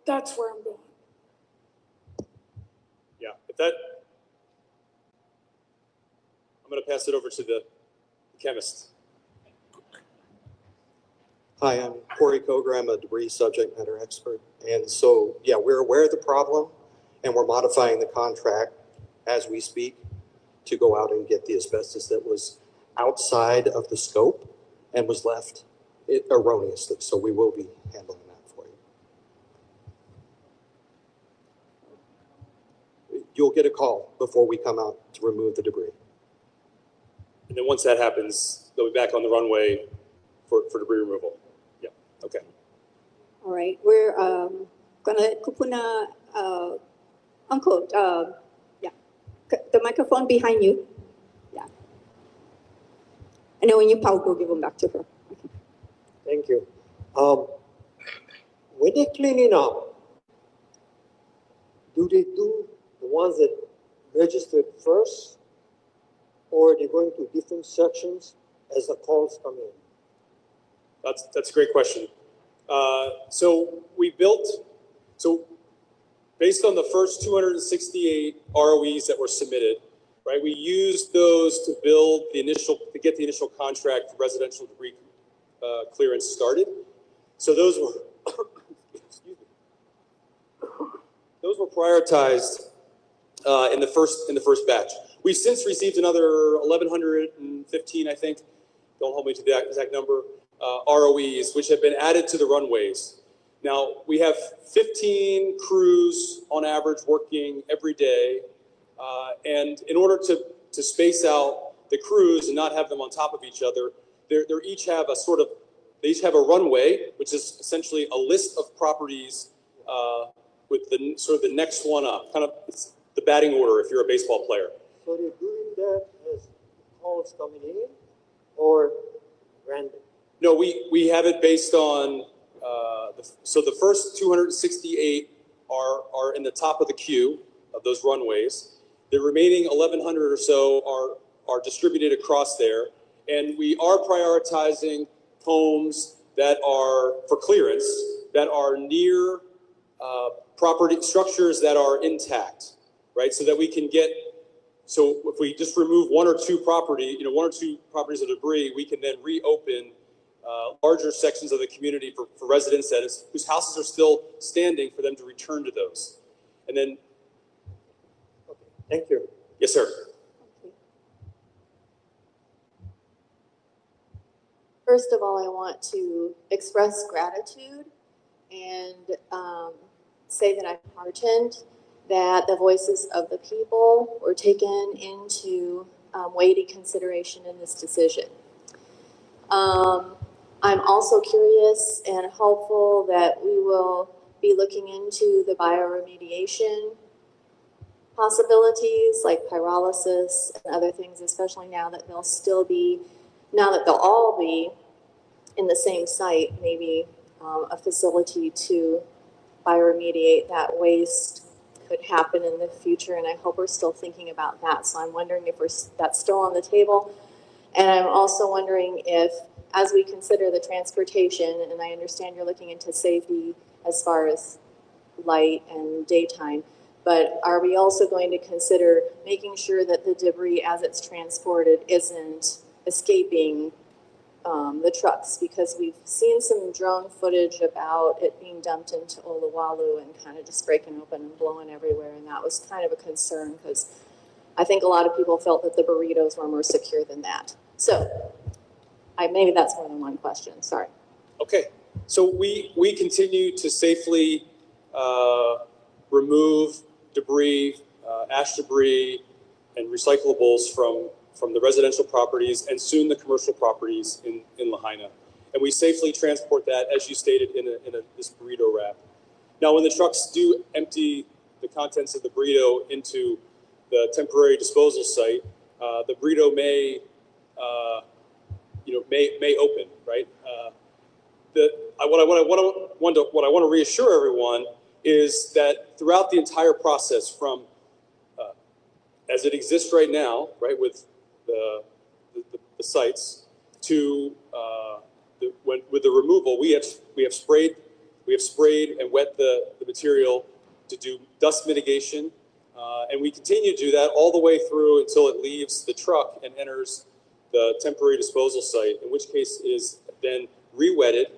That's where I'm going. Yeah, I'm going to pass it over to the chemist. Hi, I'm Corey Koger. I'm a debris subject matter expert. And so, yeah, we're aware of the problem, and we're modifying the contract as we speak to go out and get the asbestos that was outside of the scope and was left erroneously. So we will be handling that for you. you'll get a call before we come out to remove the debris. And then once that happens, they'll be back on the runway for debris removal. Yeah, okay. All right, we're gonna let Kupuna, Uncle, yeah, the microphone behind you. Yeah. And then when you pout, we'll give them back to her. Okay. Thank you. When they're cleaning up, do they do the ones that registered first, or are they going to different sections as the calls come in? That's a great question. So based on the first 268 ROEs that were submitted, right, we used those to get the initial contract for residential debris clearance started. So those were, excuse me, those were prioritized in the first batch. We've since received another 1,115, I think. Don't hold me to the exact number. ROEs, which have been added to the runways. Now, we have 15 crews on average working every day. And in order to space out the crews and not have them on top of each other, they each have a runway, which is essentially a list of properties with the next one up, kind of it's the batting order if you're a baseball player. So they're doing that as calls coming in, or random? No, we have it based on, so the first 268 are in the top of the queue of those runways. The remaining 1,100 or so are distributed across there. And we are prioritizing homes that are, for clearance, that are near property structures that are intact, right? So that we can get, so if we just remove one or two properties of debris, we can then reopen larger sections of the community for residents whose houses are still standing for them to return to those. And then. Okay, thank you. Yes, sir. First of all, I want to express gratitude and say that I'm heartened that the voices of the people were taken into weighty consideration in this decision. I'm also curious and hopeful that we will be looking into the bioremediation possibilities like pyrolysis and other things, especially now that they'll all be in the same site, maybe a facility to bioremediate that waste could happen in the future, and I hope we're still thinking about that. So I'm wondering if that's still on the table. And I'm also wondering if, as we consider the transportation, and I understand you're looking into safety as far as light and daytime, but are we also going to consider making sure that the debris as it's transported isn't escaping the trucks? Because we've seen some drone footage about it being dumped into Oluwalu and kind of just breaking open and blowing everywhere, and that was kind of a concern because I think a lot of people felt that the burritos were more secure than that. So maybe that's more than one question, sorry. Okay, so we continue to safely remove debris, ash debris, and recyclables from the residential properties and soon the commercial properties in Lahaina. And we safely transport that, as you stated, in this burrito wrap. Now, when the trucks do empty the contents of the burrito into the temporary disposal site, the burrito may open, right? What I want to reassure everyone is that throughout the entire process, from as it exists right now, right, with the sites, to with the removal, we have sprayed and wet the material to do dust mitigation, and we continue to do that all the way through until it leaves the truck and enters the temporary disposal site, in which case it is then re-wetted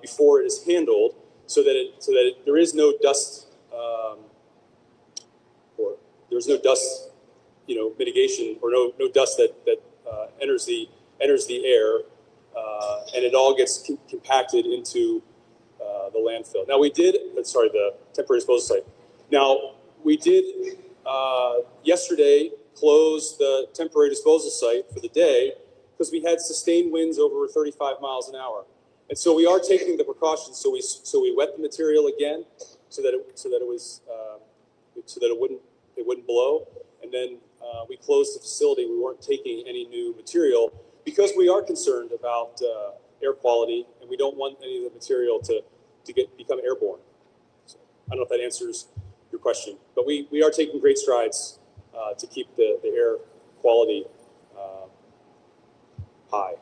before it is handled, so that there is no dust, or there's no dust, mitigation, or no dust that enters the air, and it all gets compacted into the landfill. Now the temporary disposal site. Now we did yesterday closed the temporary disposal site for the day because we had sustained winds over 35 miles an hour. And so we are taking the precautions. So we wet the material again so that it wouldn't blow. And then we closed the facility. We weren't taking any new material because we are concerned about air quality, and we don't want any of the material to become airborne. So I don't know if that answers your question, but we are taking great strides to keep the air quality high.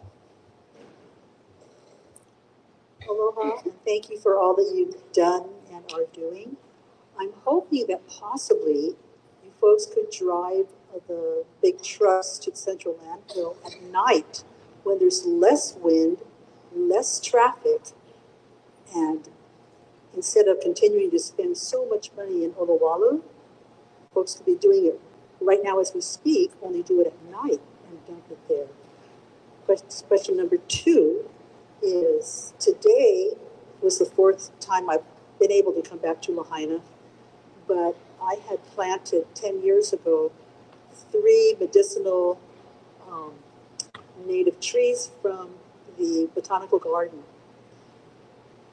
Aloha, and thank you for all that you've done and are doing. I'm hoping that possibly you folks could drive the big trucks to Central Landfill at night when there's less wind, less traffic, and instead of continuing to spend so much money in Olowalu, folks could be doing it right now as we speak, only do it at night and dump it there. Question number 2 is, today was the 4th time I've been able to come back to Lahaina, but I had planted 10 years ago 3 medicinal native trees from the botanical garden.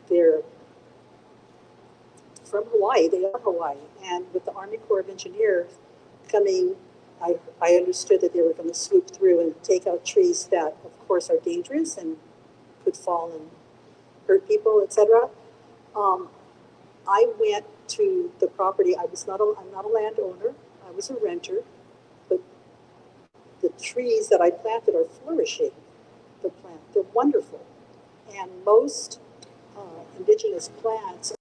They're from Hawaii, they are Hawaii, and with the Army Corps of Engineers coming, I understood that they were going to swoop through and take out trees that, of course, are dangerous and could fall and hurt people, etc. I went to the property. I'm not a landowner. I was a renter, but the trees that I planted are flourishing. They're wonderful, and most indigenous plants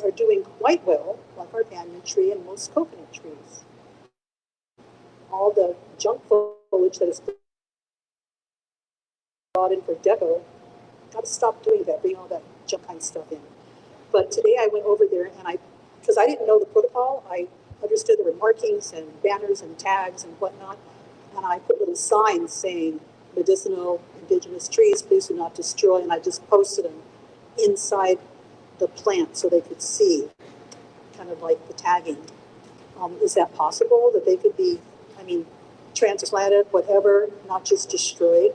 are doing quite well, like our banyan tree and most coconut trees. All the junk foliage that is brought in for deco, got to stop doing that, bring all that junk kind of stuff in. But today I went over there and because I didn't know the protocol, I understood there were markings and banners and tags and whatnot, and I put little signs saying medicinal indigenous trees, please do not destroy, and I just posted them inside the plant so they could see, kind of like the tagging. Is that possible that they could be, transplanted, whatever, not just destroyed?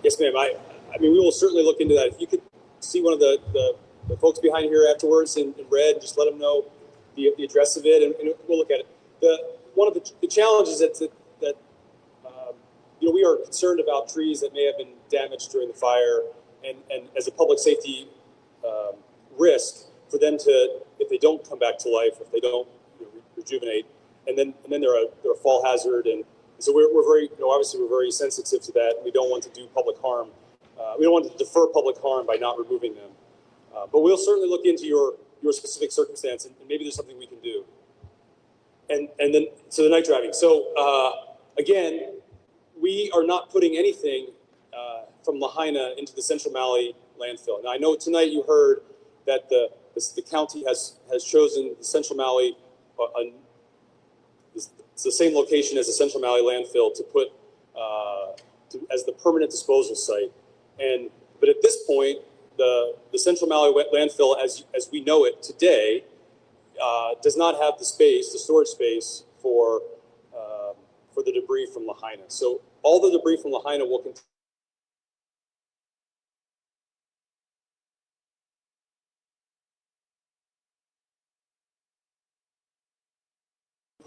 Yes, ma'am. I mean, we will certainly look into that. If you could see one of the folks behind here afterwards in red, just let them know the address of it, and we'll look at it. One of the challenges that we are concerned about trees that may have been damaged during the fire, and as a public safety risk for them to, if they don't come back to life, if they don't rejuvenate, and then they're a fall hazard, and so we're very, obviously we're very sensitive to that. We don't want to do public harm. We don't want to defer public harm by not removing them. But we'll certainly look into your specific circumstance, and maybe there's something we can do. And then, so the night driving. So again, we are not putting anything from Lahaina into the Central Maui landfill. Now, I know tonight you heard that the county has chosen the Central Maui, it's the same location as the Central Maui landfill to put as the permanent disposal site. But at this point, the Central Maui landfill, as we know it today, does not have the storage space for the debris from Lahaina. So all the debris from Lahaina will continue.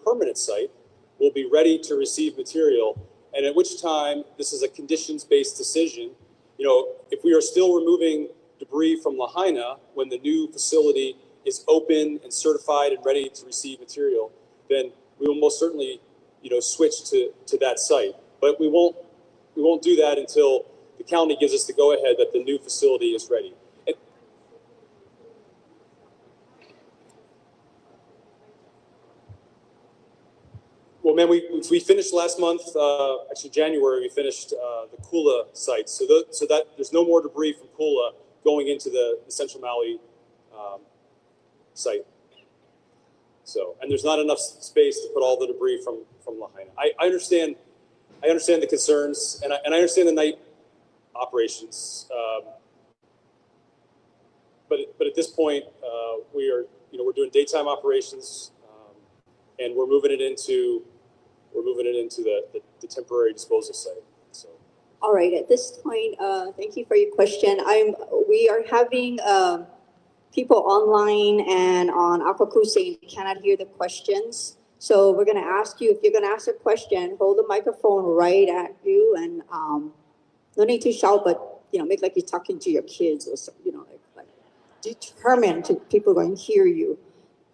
Permanent site will be ready to receive material, and at which time this is a conditions-based decision. If we are still removing debris from Lahaina when the new facility is open and certified and ready to receive material, then we will most certainly, switch to that site. But we won't do that until the county gives us the go-ahead that the new facility is ready. Well, man, we finished last month. Actually, January we finished the Kula site, so that there's no more debris from Kula going into the Central Maui site. So, and there's not enough space to put all the debris from Lahaina. I understand I understand the concerns, and I understand the night operations. But at this point, we're doing daytime operations, and we're moving it into the temporary disposal site. So. All right. At this point, thank you for your question. We are having people online and on Aquacu saying they cannot hear the questions. So we're going to ask you, if you're going to ask a question, hold the microphone right at you, and no need to shout, but make like you're talking to your kids or something, like determined to people going to hear you.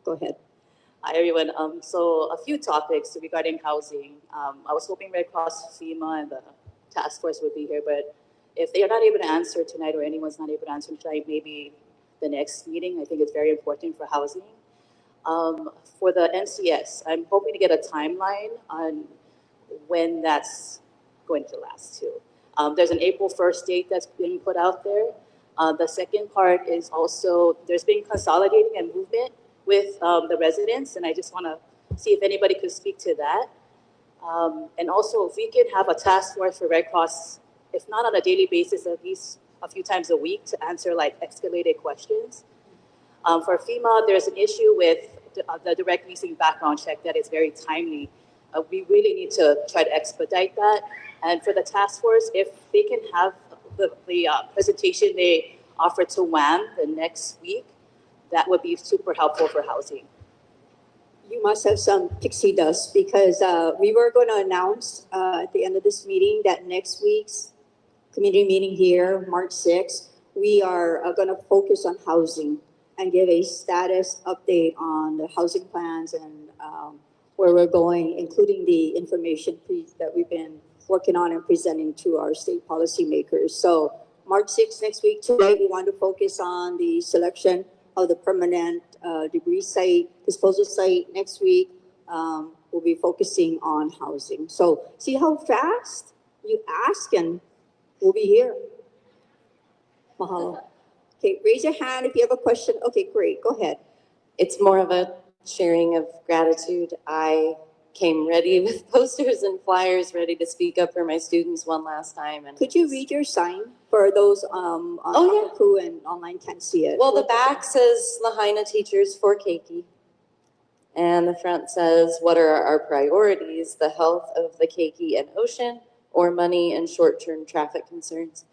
Go ahead. Hi, everyone. So a few topics regarding housing. I was hoping Red Cross, FEMA, and the task force would be here, but if they are not able to answer tonight, or anyone's not able to answer tonight, maybe the next meeting. I think it's very important for housing. For the NCS, I'm hoping to get a timeline on when that's going to last too. There's an April 1st date that's being put out there. The second part is also there's been consolidating and movement with the residents, and I just want to see if anybody could speak to that. And also, if we could have a task force for Red Cross, if not on a daily basis, at least a few times a week to answer like escalated questions. For FEMA, there's an issue with the direct leasing background check that is very timely. We really need to try to expedite that. And for the task force, if they can have the presentation they offered to WAM the next week, that would be super helpful for housing. You must have some pixie dust, because we were going to announce at the end of this meeting that next week's community meeting here, March 6th, we are going to focus on housing and give a status update on the housing plans and where we're going, including the information that we've been working on and presenting to our state policymakers. So March 6th, next week, tonight, we want to focus on the selection of the permanent debris site, disposal site. Next week, we'll be focusing on housing. So see how fast you ask, and we'll be here. Mahalo. Okay, raise your hand if you have a question. Okay, great, go ahead. It's more of a sharing of gratitude. I came ready with posters and flyers, ready to speak up for my students one last time. And could you read your sign for those on Akaku and online can't see it? Well, the back says Lahaina teachers for Keiki. And the front says, what are our priorities? The health of the Keiki and ocean, or money and short-term traffic concerns?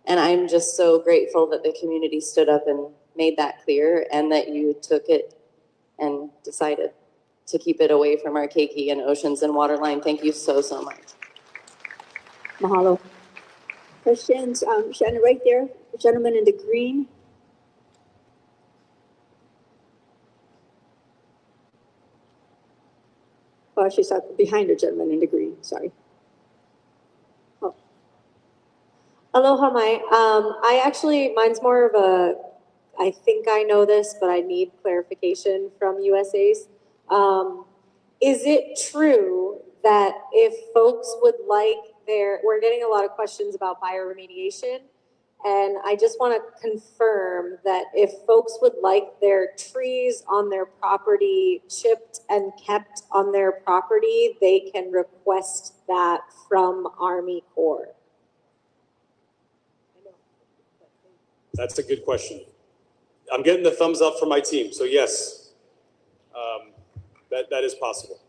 And I'm just so grateful that the community stood up and made that clear, and that you took it and decided to keep it away from our Keiki and oceans and waterline. Thank you so, so much. Mahalo. Questions? Shannon, right there, the gentleman in the green. Oh, she's behind the gentleman in the green, sorry. Oh. Aloha, Mai. Mine's more of a, I think I know this, but I need clarification from USA's. Is it true that if folks would like we're getting a lot of questions about bioremediation, and I just want to confirm that if folks would like their trees on their property chipped and kept on their property, they can request that from Army Corps? That's a good question. I'm getting the thumbs up from my team, so yes, that is possible.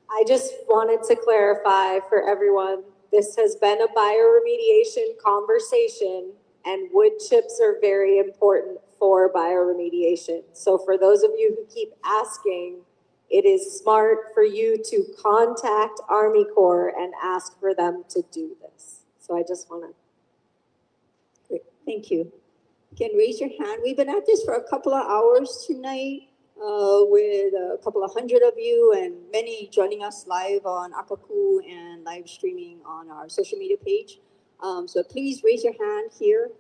I just wanted to clarify for everyone, this has been a bioremediation conversation, and wood chips are very important for bioremediation. So for those of you who keep asking, it is smart for you to contact Army Corps and ask for them to do this. So I just want to. Great, thank you. You can raise your hand. We've been at this for a couple of hours tonight with a couple of hundred of you, and many joining us live on Akaku and live streaming on our social media page. So please raise your hand here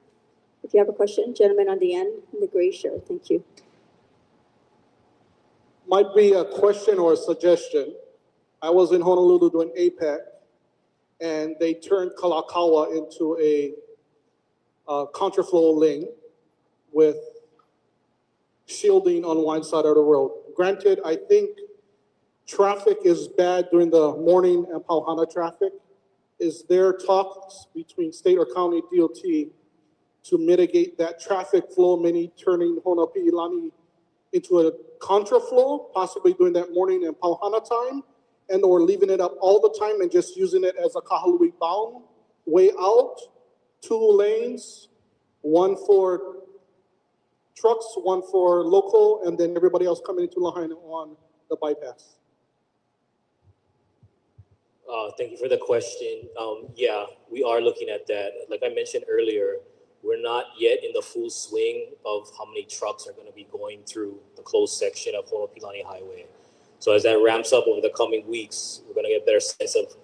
if you have a question. Gentleman on the end in the gray shirt. Thank you. Might be a question or a suggestion. I was in Honolulu doing APEC, and they turned Kalakaua into a contraflow lane with shielding on one side of the road. Granted, I think traffic is bad during the morning and Pauhana traffic. Is there talks between state or county DOT to mitigate that traffic flow, many turning Honopi'ilani into a contraflow, possibly during that morning and Pauhana time, and or leaving it up all the time and just using it as a Kahului bound way out, 2 lanes, one for trucks, one for local, and then everybody else coming into Lahaina on the bypass? Thank you for the question. Yeah, we are looking at that. Like I mentioned earlier, we're not yet in the full swing of how many trucks are going to be going through the closed section of Ho'opilani Highway. So as that ramps up over the coming weeks, we're going to get a better sense of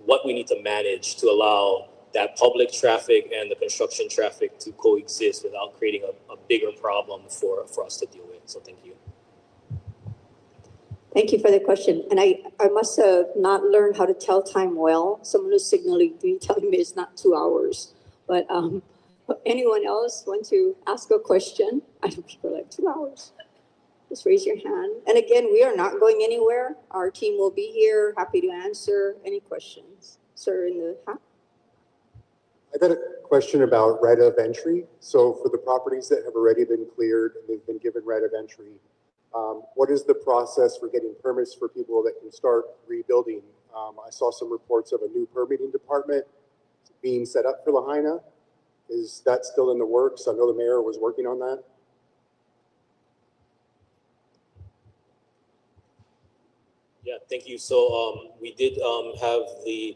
what we need to manage to allow that public traffic and the construction traffic to coexist without creating a bigger problem for us to deal with. So thank you. Thank you for the question. And I must have not learned how to tell time well. Someone was signaling me, telling me it's not 2 hours. But anyone else want to ask a question? I don't feel like 2 hours. Just raise your hand. And again, we are not going anywhere. Our team will be here, happy to answer any questions. Sir, in the hat. I got a question about right of entry. So for the properties that have already been cleared and they've been given right of entry, what is the process for getting permits for people that can start rebuilding? I saw some reports of a new permitting department being set up for Lahaina. Is that still in the works? I know the mayor was working on that. Yeah, thank you. So we did have the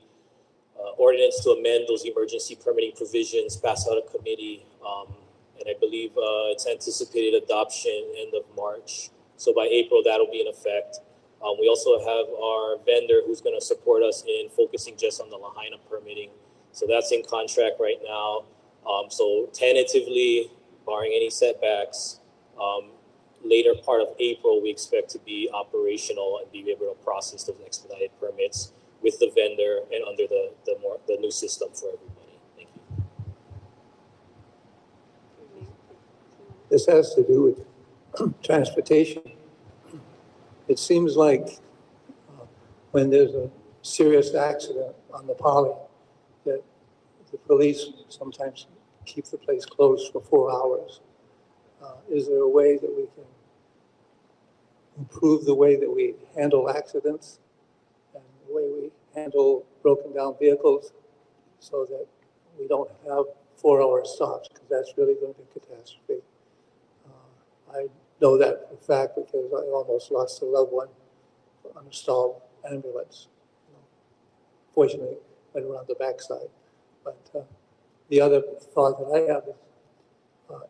ordinance to amend those emergency permitting provisions passed out of committee, and I believe it's anticipated adoption end of March. So by April, that'll be in effect. We also have our vendor who's going to support us in focusing just on the Lahaina permitting. So that's in contract right now. So tentatively, barring any setbacks, later part of April, we expect to be operational and be able to process those expedited permits with the vendor and under the new system for everybody. Thank you. This has to do with transportation. It seems like when there's a serious accident on the poly, that the police sometimes keep the place closed for 4 hours. Is there a way that we can improve the way that we handle accidents and the way we handle broken down vehicles so that we don't have 4-hour stops, because that's really going to be a catastrophe. I know that for a fact because I almost lost a loved one on a stalled ambulance. Fortunately, went around the backside. But the other thought that I have is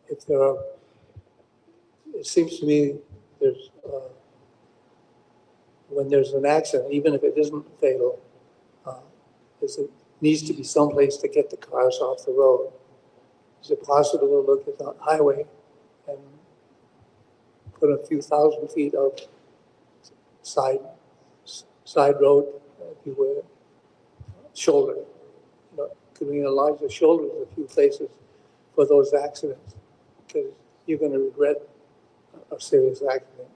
if there are, it seems to me there's, when there's an accident, even if it isn't fatal, there needs to be some place to get the cars off the road. Is it possible to look at the highway and put a few thousand feet of side road, if you will, shoulder? Could we enlarge the shoulders a few places for those accidents? Because you're going to regret a serious accident.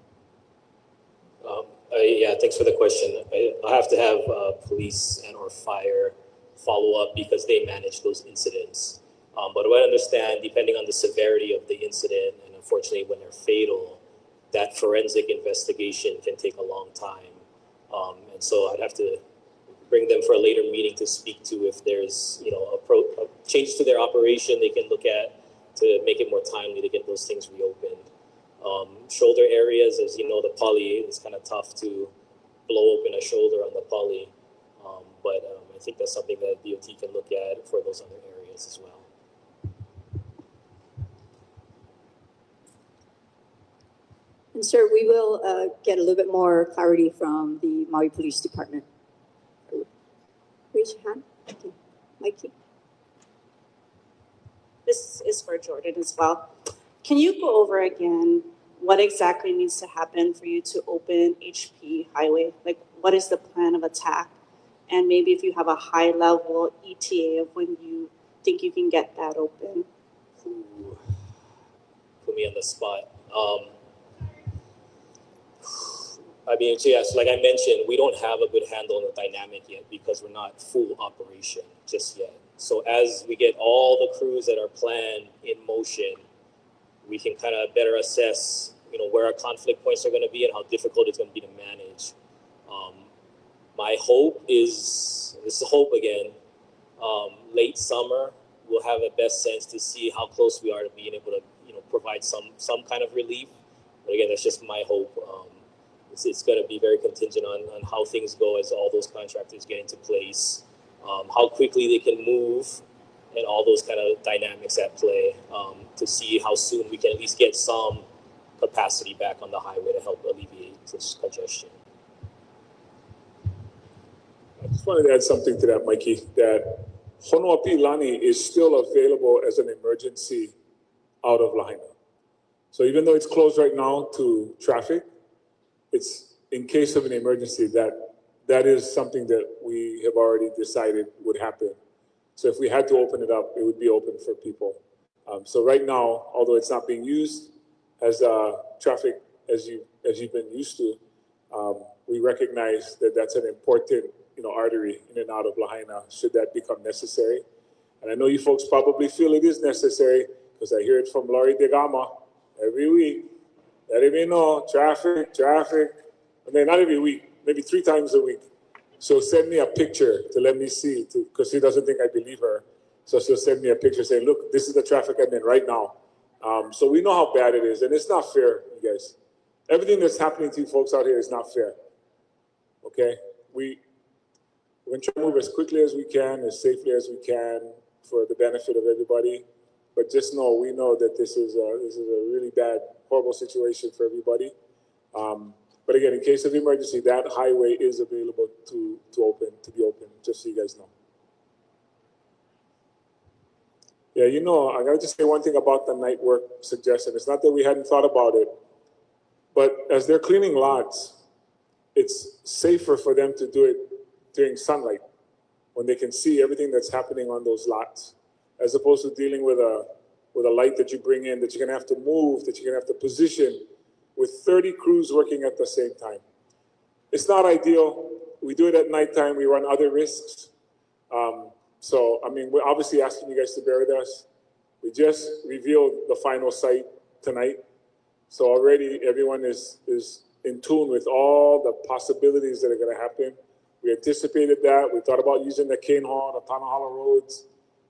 Yeah, thanks for the question. I have to have police and or fire follow up because they manage those incidents. But what I understand, depending on the severity of the incident, and unfortunately when they're fatal, that forensic investigation can take a long time. And so I'd have to bring them for a later meeting to speak to if there's, a change to their operation they can look at to make it more timely to get those things reopened. Shoulder areas, as you know, the poly is kind of tough to blow open a shoulder on the poly. But I think that's something that DOT can look at for those other areas as well. And sir, we will get a little bit more clarity from the Maui Police Department. Raise your hand. Okay. Mikey. This is for Jordan as well. Can you go over again what exactly needs to happen for you to open HP Highway? Like, what is the plan of attack? And maybe if you have a high level ETA of when you think you can get that open. Ooh, put me on the spot. I mean, so yes, like I mentioned, we don't have a good handle on the dynamic yet because we're not full operation just yet. So as we get all the crews that are planned in motion, we can kind of better assess, where our conflict points are going to be and how difficult it's going to be to manage. My hope is, this is hope again, late summer, we'll have a best sense to see how close we are to being able to, provide some kind of relief. But again, that's just my hope. It's going to be very contingent on how things go as all those contractors get into place, how quickly they can move, and all those kind of dynamics at play to see how soon we can at least get some capacity back on the highway to help alleviate this congestion. I just wanted to add something to that, Mikey, that Honoapi'ilani is still available as an emergency out of Lahaina. So even though it's closed right now to traffic, it's in case of an emergency that is something that we have already decided would happen. So if we had to open it up, it would be open for people. So right now, although it's not being used as traffic as you've been used to, we recognize that that's an important artery in and out of Lahaina should that become necessary. And I know you folks probably feel it is necessary because I hear it from Laurie DeGama every week. Letting me know, traffic. I mean, not every week, maybe 3 times a week. She'll send me a picture to let me see, because she doesn't think I believe her. So she'll send me a picture saying, look, this is the traffic I'm in right now. So we know how bad it is, and it's not fair, you guys. Everything that's happening to you folks out here is not fair, okay? We're going to try to move as quickly as we can, as safely as we can for the benefit of everybody. But just know, we know that this is a really bad, horrible situation for everybody. But again, in case of emergency, that highway is available to be open, just so you guys know. Yeah, I gotta just say one thing about the night work suggestion. It's not that we hadn't thought about it, but as they're cleaning lots, it's safer for them to do it during sunlight when they can see everything that's happening on those lots, as opposed to dealing with a light that you bring in that you're gonna have to move, that you're gonna have to position with 30 crews working at the same time. It's not ideal. We do it at nighttime. We run other risks. So, I mean, we're obviously asking you guys to bear with us. We just revealed the final site tonight. So already everyone is in tune with all the possibilities that are going to happen. We anticipated that. We thought about using the Cane Hall, the Tanahala roads,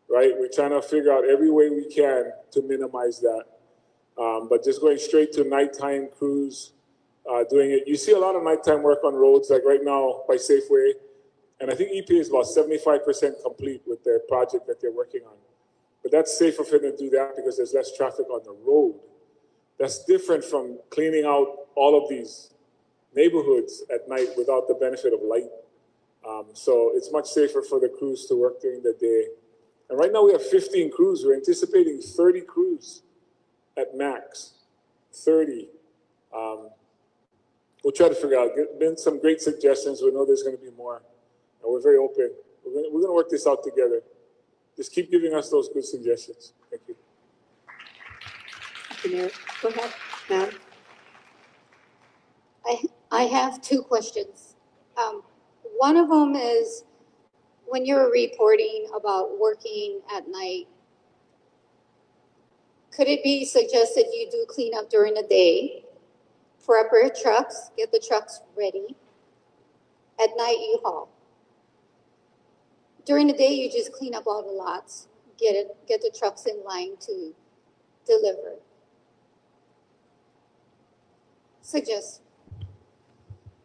right? We're trying to figure out every way we can to minimize that. But just going straight to nighttime crews, doing it. You see a lot of nighttime work on roads, like right now by Safeway. And I think EPA is about 75% complete with their project that they're working on. But that's safer for them to do that because there's less traffic on the road. That's different from cleaning out all of these neighborhoods at night without the benefit of light. So it's much safer for the crews to work during the day. And right now we have 15 crews. We're anticipating 30 crews at max, 30. We'll try to figure out, been some great suggestions. We know there's going to be more. And we're very open. We're going to work this out together. Just keep giving us those good suggestions. Thank you. Go ahead, ma'am. I have 2 questions. One of them is when you're reporting about working at night, could it be suggested you do clean up during the day, prep your trucks, get the trucks ready, at night you haul? During the day, you just clean up all the lots, get the trucks in line to deliver. Suggest.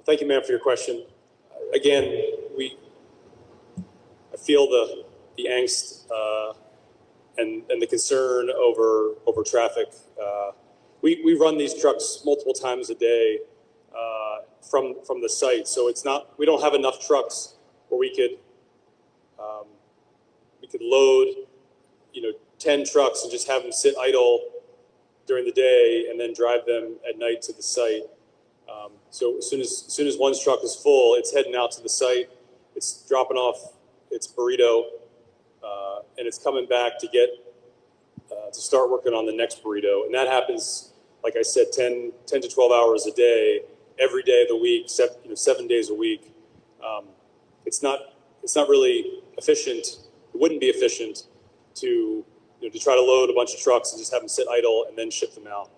Thank you, ma'am, for your question. Again, I feel the angst and the concern over traffic. We run these trucks multiple times a day from the site, so we don't have enough trucks where we could load 10 trucks and just have them sit idle during the day and then drive them at night to the site. So as soon as one truck is full, it's heading out to the site, it's dropping off its burrito, and it's coming back to start working on the next burrito. And that happens, like I said, 10 to 12 hours a day. every day of the week, 7 days a week. It's not really efficient. It wouldn't be efficient to try to load a bunch of trucks and just have them sit idle and then ship them out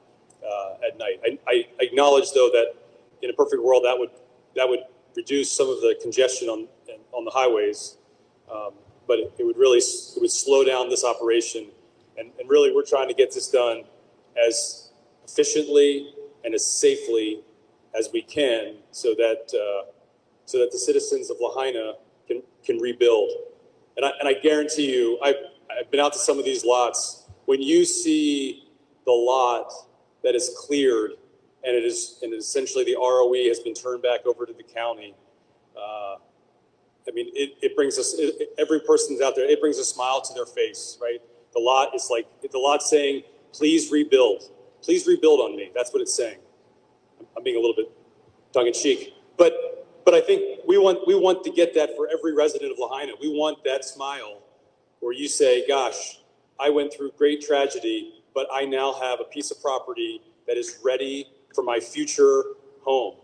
at night. I acknowledge though that in a perfect world that would reduce some of the congestion on the highways, but it would slow down this operation. And really, we're trying to get this done as efficiently and as safely as we can, so that the citizens of Lahaina can rebuild. And I guarantee you, I've been out to some of these lots. When you see the lot that is cleared and essentially the ROE has been turned back over to the county, I mean, it brings us, every person's out there, it brings a smile to their face, right? The lot is like, the lot's saying, please rebuild on me. That's what it's saying. I'm being a little bit tongue in cheek, but I think we want to get that for every resident of Lahaina. We want that smile where you say, gosh, I went through great tragedy, but I now have a piece of property that is ready for my future home.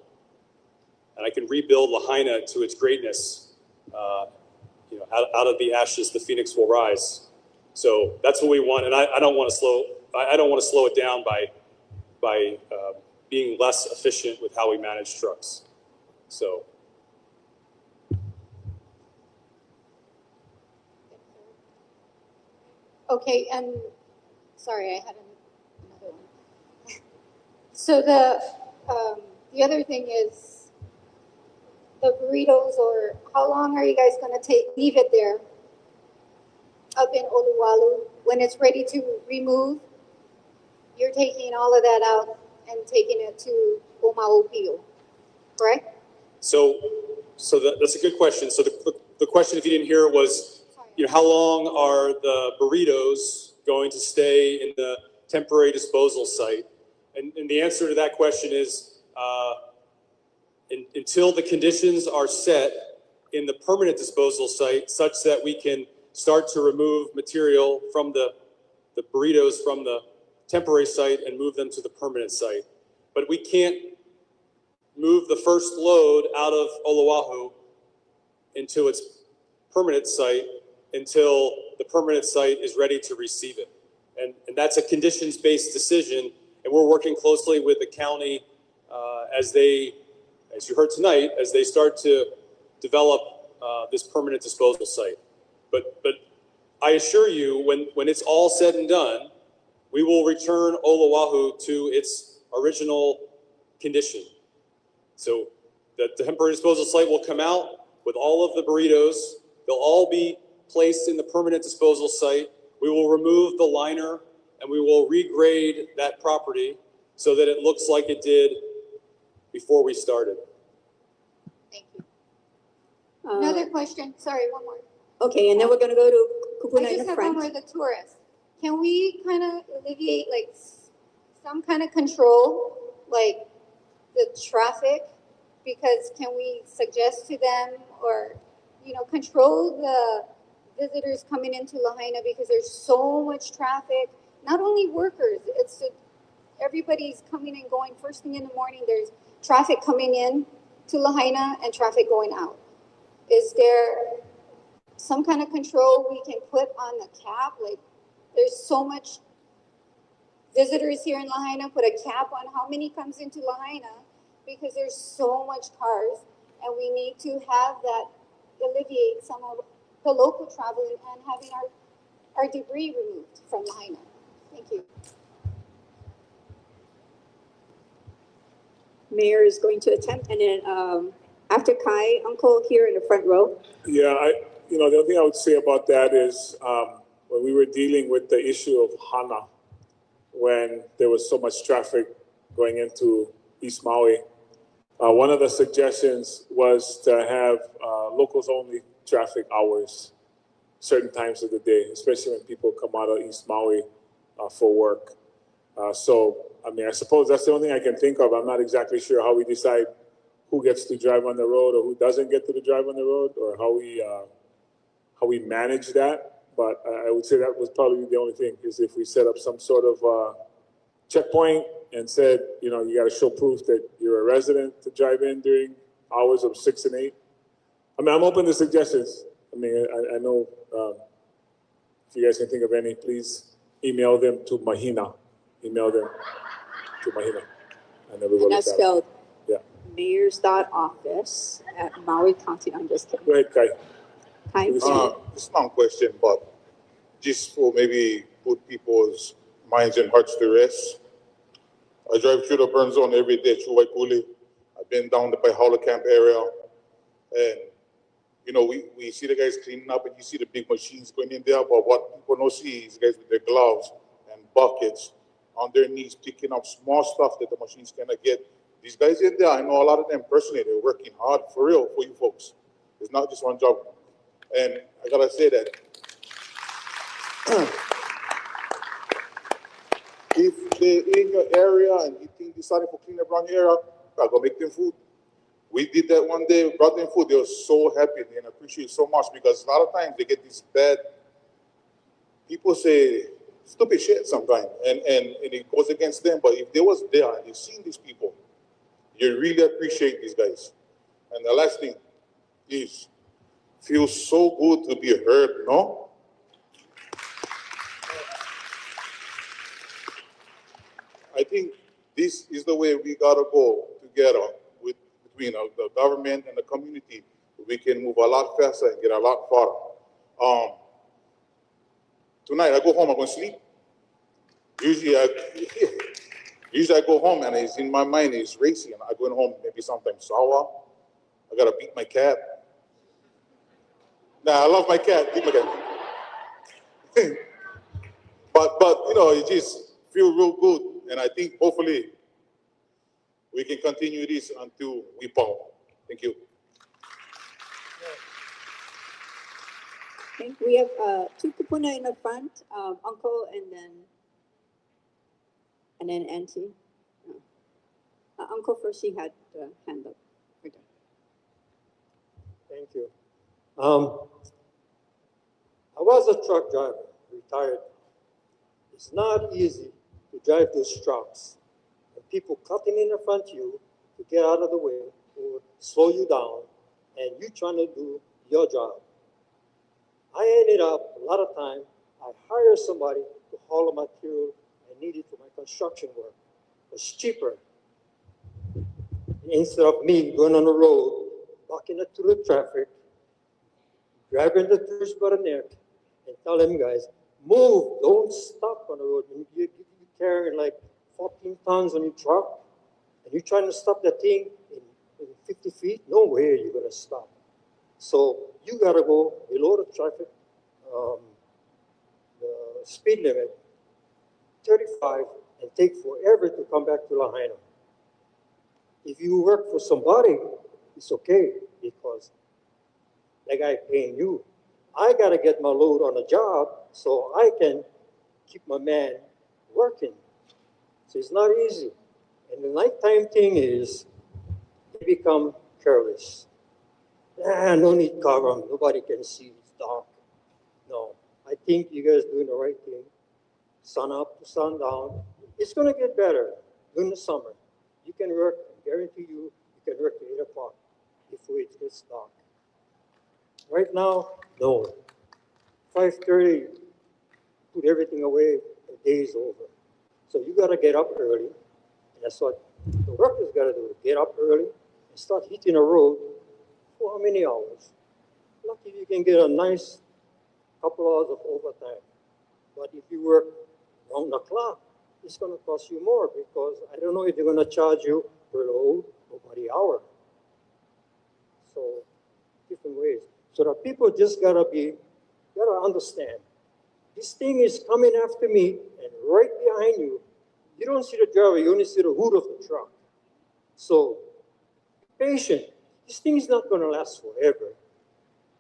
And I can rebuild Lahaina to its greatness. Out of the ashes, the phoenix will rise. So that's what we want. And I don't want to slow it down by being less efficient with how we manage trucks. So. Okay, and sorry, I had another one. So the other thing is the burritos, or how long are you guys going to leave it there up in Oluwalu? When it's ready to remove, you're taking all of that out and taking it to Omaopio, correct? So that's a good question. So the question, if you didn't hear it, was, how long are the burritos going to stay in the temporary disposal site? And the answer to that question is until the conditions are set in the permanent disposal site such that we can start to remove material from the burritos from the temporary site and move them to the permanent site. But we can't move the first load out of Oluwalu into its permanent site until the permanent site is ready to receive it. And that's a conditions-based decision, and we're working closely with the county as you heard tonight, as they start to develop this permanent disposal site. But I assure you, when it's all said and done, we will return Oluwalu to its original condition. So the temporary disposal site will come out with all of the burritos. They'll all be placed in the permanent disposal site. We will remove the liner and we will regrade that property so that it looks like it did before we started. Thank you. Another question. Sorry, one more. Okay, and then we're going to go to Kupuna I in just the have front. one more, the tourists. Can we kind of alleviate some kind of control, like the traffic? Because can we suggest to them or, control the visitors coming into Lahaina, because there's so much traffic, not only workers, everybody's coming and going. First thing in the morning, there's traffic coming in to Lahaina and traffic going out. Is there some kind of control we can put on the cap? Like, there's so much visitors here in Lahaina, put a cap on how many comes into Lahaina, because there's so much cars, and we need to have that alleviate some of the local travel and having our debris removed from Lahaina. Thank you. Mayor is going to attempt, and then after Kai, Uncle here in the front row. Yeah, the other thing I would say about that is when we were dealing with the issue of Hana, when there was so much traffic going into East Maui, one of the suggestions was to have locals only traffic hours, certain times of the day, especially when people come out of East Maui for work. I suppose that's the only thing I can think of. I'm not exactly sure how we decide who gets to drive on the road or who doesn't get to drive on the road, or how we manage that. But I would say that was probably the only thing, is if we set up some sort of checkpoint and said, you know, you got to show proof that you're a resident to drive in during hours of 6 and 8. I mean, I'm open to suggestions. I mean, I know if you guys can think of any, please email them to Mahina. Email them to Mahina. And everybody. And that's spelled yeah. mayor's.office at Maui County. I'm just kidding. Go ahead, Kai. Kai. It's a long question, but just for maybe put people's minds and hearts to rest. I drive through the burn zone every day through Waikuli. I've been down by Howler Camp area, and you know, we see the guys cleaning up, and you see the big machines going in there, but what people don't see is guys with their gloves and buckets on their knees picking up small stuff that the machines cannot get. These guys in there, I know a lot of them personally, they're working hard for real for you folks. It's not just one job. And I gotta say that if they're in your area and you think decided to clean up around your area, I go make them food. We did that one day, brought them food. They were so happy and appreciate it so much because a lot of times they get these bad, people say stupid shit sometimes, and it goes against them. But if they was there and you've seen these people, you really appreciate these guys. And the last thing is, feels so good to be heard, no? I think this is the way we gotta go together between the government and the community. We can move a lot faster and get a lot farther. Tonight I go home, I'm gonna sleep. Usually I go home and it's in my mind, it's racing. I go home maybe sometimes sour. I gotta beat my cat. Nah, I love my cat, beat my cat. but you know, it just feels real good. And I think hopefully we can continue this until we power. Thank you. Okay, we have two kupuna in the front, Uncle and then Auntie. Uncle first, he had the hand up. Right there. Thank you. I was a truck driver, retired. It's not easy to drive those trucks and people cutting in front of you to get out of the way or slow you down, and you trying to do your job. I ended up, a lot of time, I hired somebody to haul the material I needed for my construction work. It's cheaper. Instead of me going on the road, blocking it through the traffic, grabbing the tourists by the neck, and tell them guys, move, don't stop on the road. When you're carrying like 14 tons on your truck, and you're trying to stop that thing in 50 feet, no way you're gonna stop. So you gotta go below the traffic, the speed limit, 35, and take forever to come back to Lahaina. If you work for somebody, it's okay because that guy paying you. I gotta get my load on a job so I can keep my man working. So it's not easy. And the nighttime thing is, they become careless. No need cover, nobody can see, it's dark. No, I think you guys doing the right thing. Sun up to sundown. It's gonna get better during the summer. You can work, I guarantee you, you can work till 8 o'clock before it gets dark. Right now, no. 5:30, put everything away, the day is over. So you gotta get up early, and that's what the workers gotta do, get up early and start hitting the road for how many hours? Lucky if you can get a nice couple hours of overtime. But if you work round the clock, it's gonna cost you more because I don't know if they're gonna charge you per load or by the hour. So different ways. So the people just gotta understand. This thing is coming after me, and right behind you, you don't see the driver, you only see the hood of the truck. So be patient. This thing is not gonna last forever.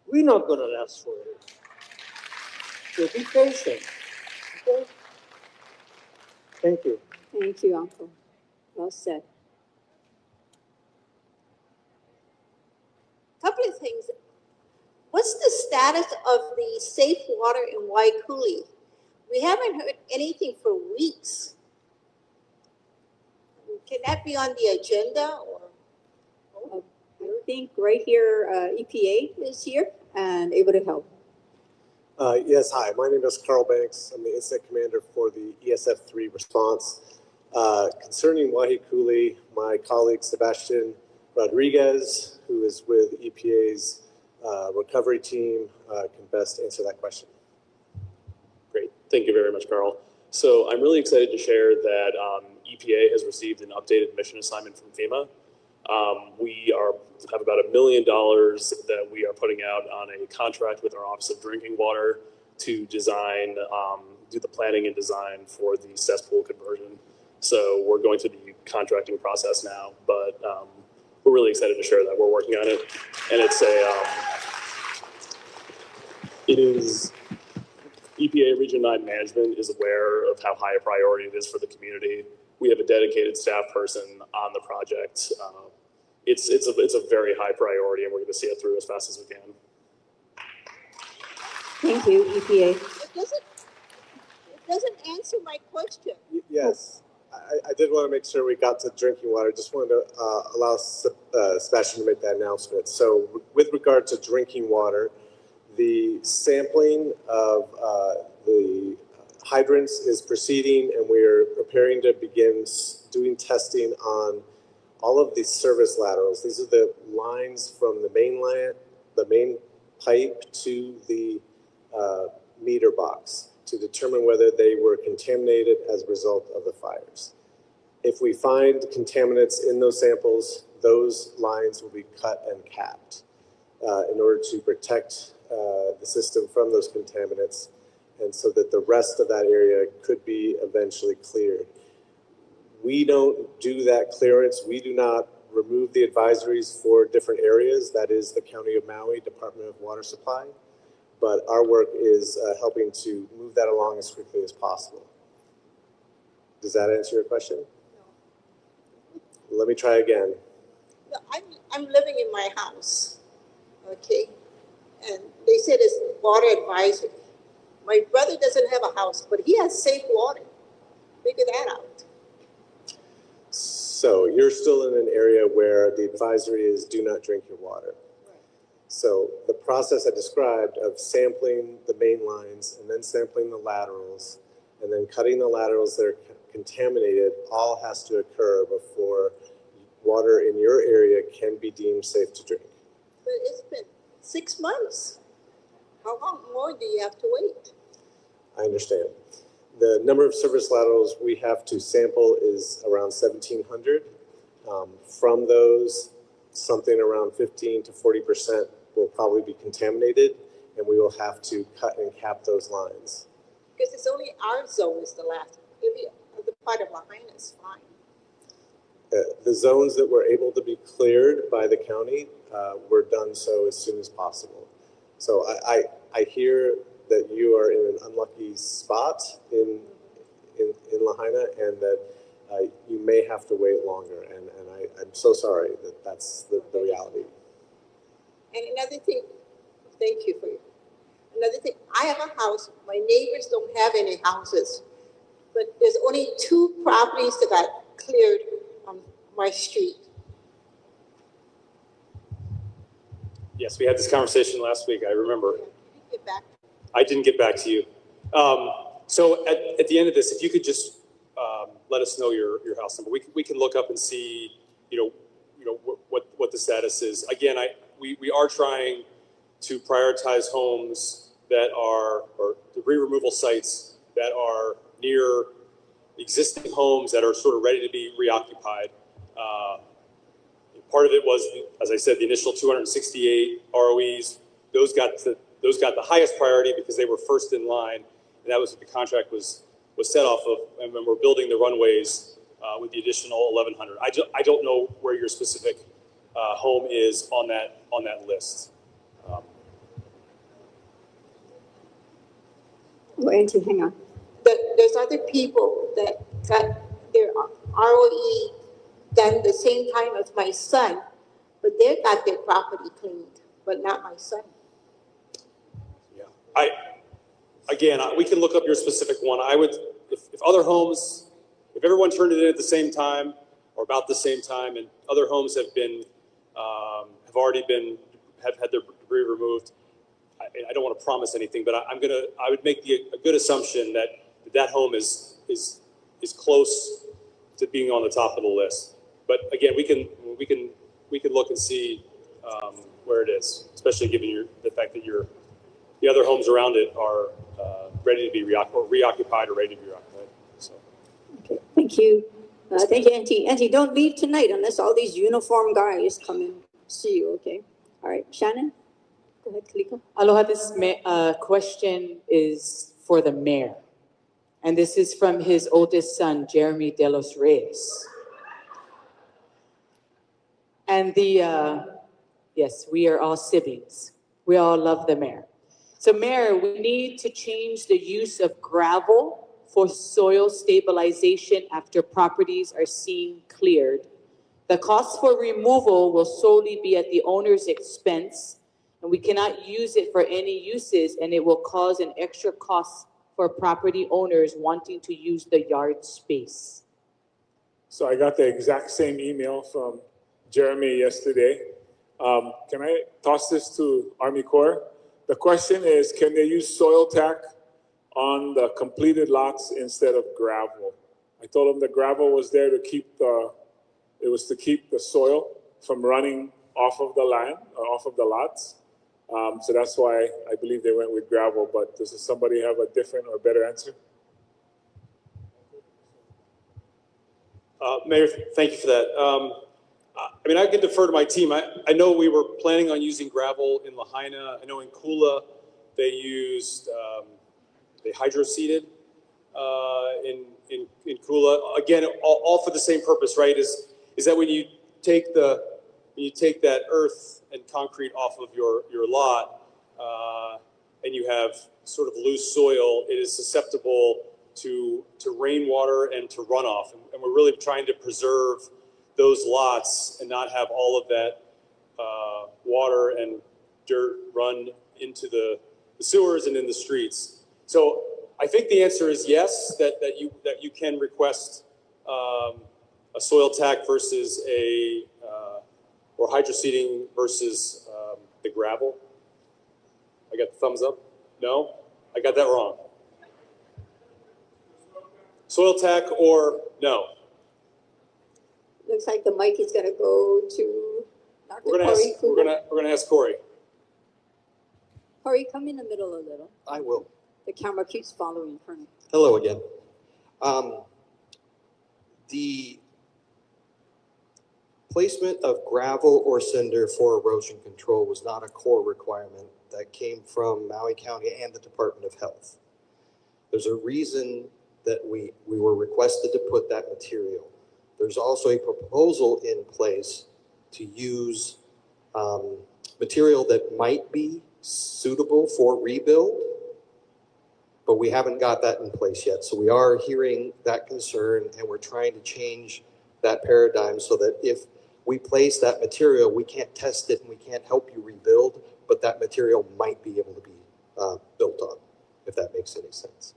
We're not gonna last forever. So be patient. Okay? Thank you. Thank you, Uncle. Well said. Couple of things. What's the status of the safe water in Waikuli? We haven't heard anything for weeks. Can that be on the agenda or? I think right here, EPA is here and able to help. Yes, hi. My name is Carl Banks. I'm the incident commander for the ESF3 response. Concerning Wahikuli, my colleague Sebastian Rodriguez, who is with EPA's recovery team, can best answer that question. Great. Thank you very much, Carl. So I'm really excited to share that EPA has received an updated mission assignment from FEMA. We have about $1 million that we are putting out on a contract with our Office of Drinking Water to design, do the planning and design for the cesspool conversion. So we're going through the contracting process now, but we're really excited to share that we're working on it. And it's it is, EPA Region 9 management is aware of how high a priority it is for the community. We have a dedicated staff person on the project. It's a very high priority, and we're going to see it through as fast as we can. Thank you, EPA. It doesn't answer my question. Yes, I did want to make sure we got to drinking water. Just wanted to allow Sebastian to make that announcement. So with regard to drinking water, the sampling of the hydrants is proceeding, and we're preparing to begin doing testing on all of these service laterals. These are the lines from the main pipe to the meter box to determine whether they were contaminated as a result of the fires. If we find contaminants in those samples, those lines will be cut and capped in order to protect the system from those contaminants, and so that the rest of that area could be eventually cleared. We don't do that clearance. We do not remove the advisories for different areas. That is the County of Maui Department of Water Supply. But our work is helping to move that along as quickly as possible. Does that answer your question? No. Let me try again. No, I'm living in my house, okay? And they said it's water advisory. My brother doesn't have a house, but he has safe water. Figure that out. So you're still in an area where the advisory is do not drink your water. Right. So the process I described of sampling the main lines and then sampling the laterals and then cutting the laterals that are contaminated all has to occur before water in your area can be deemed safe to drink. But it's been 6 months. How long more do you have to wait? I understand. The number of service laterals we have to sample is around 1,700. From those, something around 15 to 40% will probably be contaminated, and we will have to cut and cap those lines. Because it's only our zone is the last. Maybe the part of Lahaina is fine. The zones that were able to be cleared by the county were done so as soon as possible. So I hear that you are in an unlucky spot in Lahaina, and that you may have to wait longer. And I'm so sorry that that's the reality. And another thing, thank you for you. Another thing, I have a house. My neighbors don't have any houses, but there's only 2 properties that got cleared on my street. Yes, we had this conversation last week. I remember. Get back. I didn't get back to you. So at the end of this, if you could just let us know your house number, we can look up and see, what the status is. Again, we are trying to prioritize homes that are, or debris removal sites that are near existing homes that are sort of ready to be reoccupied. Part of it was, as I said, the initial 268 ROEs. Those got the highest priority because they were first in line, and that was what the contract was set off of. And when we're building the runways with the additional 1,100, I don't know where your specific home is on that list. Oh, Auntie, hang on. There's other people that got their ROE done the same time as my son, but they got their property cleaned, but not my son. Yeah, again, we can look up your specific one. I would, if other homes, if everyone turned it in at the same time, or about the same time, and other homes have been have had their debris removed. I don't want to promise anything, but I would make a good assumption that that home is close to being on the top of the list. But again, we can look and see where it is, especially given the fact that the other homes around it are ready to be reoccupied or ready to be reoccupied. So. Okay, thank you. Thank you, Auntie. Auntie, don't leave tonight unless all these uniform guys come and see you, okay? All right, Shannon? Go ahead, Kaliko. Aloha, this question is for the mayor. And this is from his oldest son, Jeremy De Los Reyes. And yes, we are all siblings. We all love the mayor. So mayor, we need to change the use of gravel for soil stabilization after properties are seen cleared. The cost for removal will solely be at the owner's expense, and we cannot use it for any uses, and it will cause an extra cost for property owners wanting to use the yard space. So I got the exact same email from Jeremy yesterday. Can I toss this to Army Corps? The question is, can they use soil tack on the completed lots instead of gravel? I told them the gravel was there to keep the soil from running off of the land, or off of the lots. So that's why I believe they went with gravel, but does somebody have a different or better answer? Mayor, thank you for that. I mean, I can defer to my team. I know we were planning on using gravel in Lahaina. I know in Kula they used, they hydroseeded in Kula. Again, all for the same purpose, right? Is that when you take that earth and concrete off of your lot, and you have sort of loose soil, it is susceptible to rainwater and to runoff. And we're really trying to preserve those lots and not have all of that water and dirt run into the sewers and in the streets. So I think the answer is yes, that you can request a soil tack versus or hydroseeding versus the gravel. I got the thumbs up. No, I got that wrong. Soil tack or no? Looks like the mic is going to go to Dr. Corey. We're gonna ask Corey. Corey, come in the middle a little. I will. The camera keeps following Colonel. Hello again. The placement of gravel or cinder for erosion control was not a core requirement that came from Maui County and the Department of Health. There's a reason that we were requested to put that material. There's also a proposal in place to use material that might be suitable for rebuild, but we haven't got that in place yet. So we are hearing that concern, and we're trying to change that paradigm so that if we place that material, we can't test it and we can't help you rebuild, but that material might be able to be built on, if that makes any sense.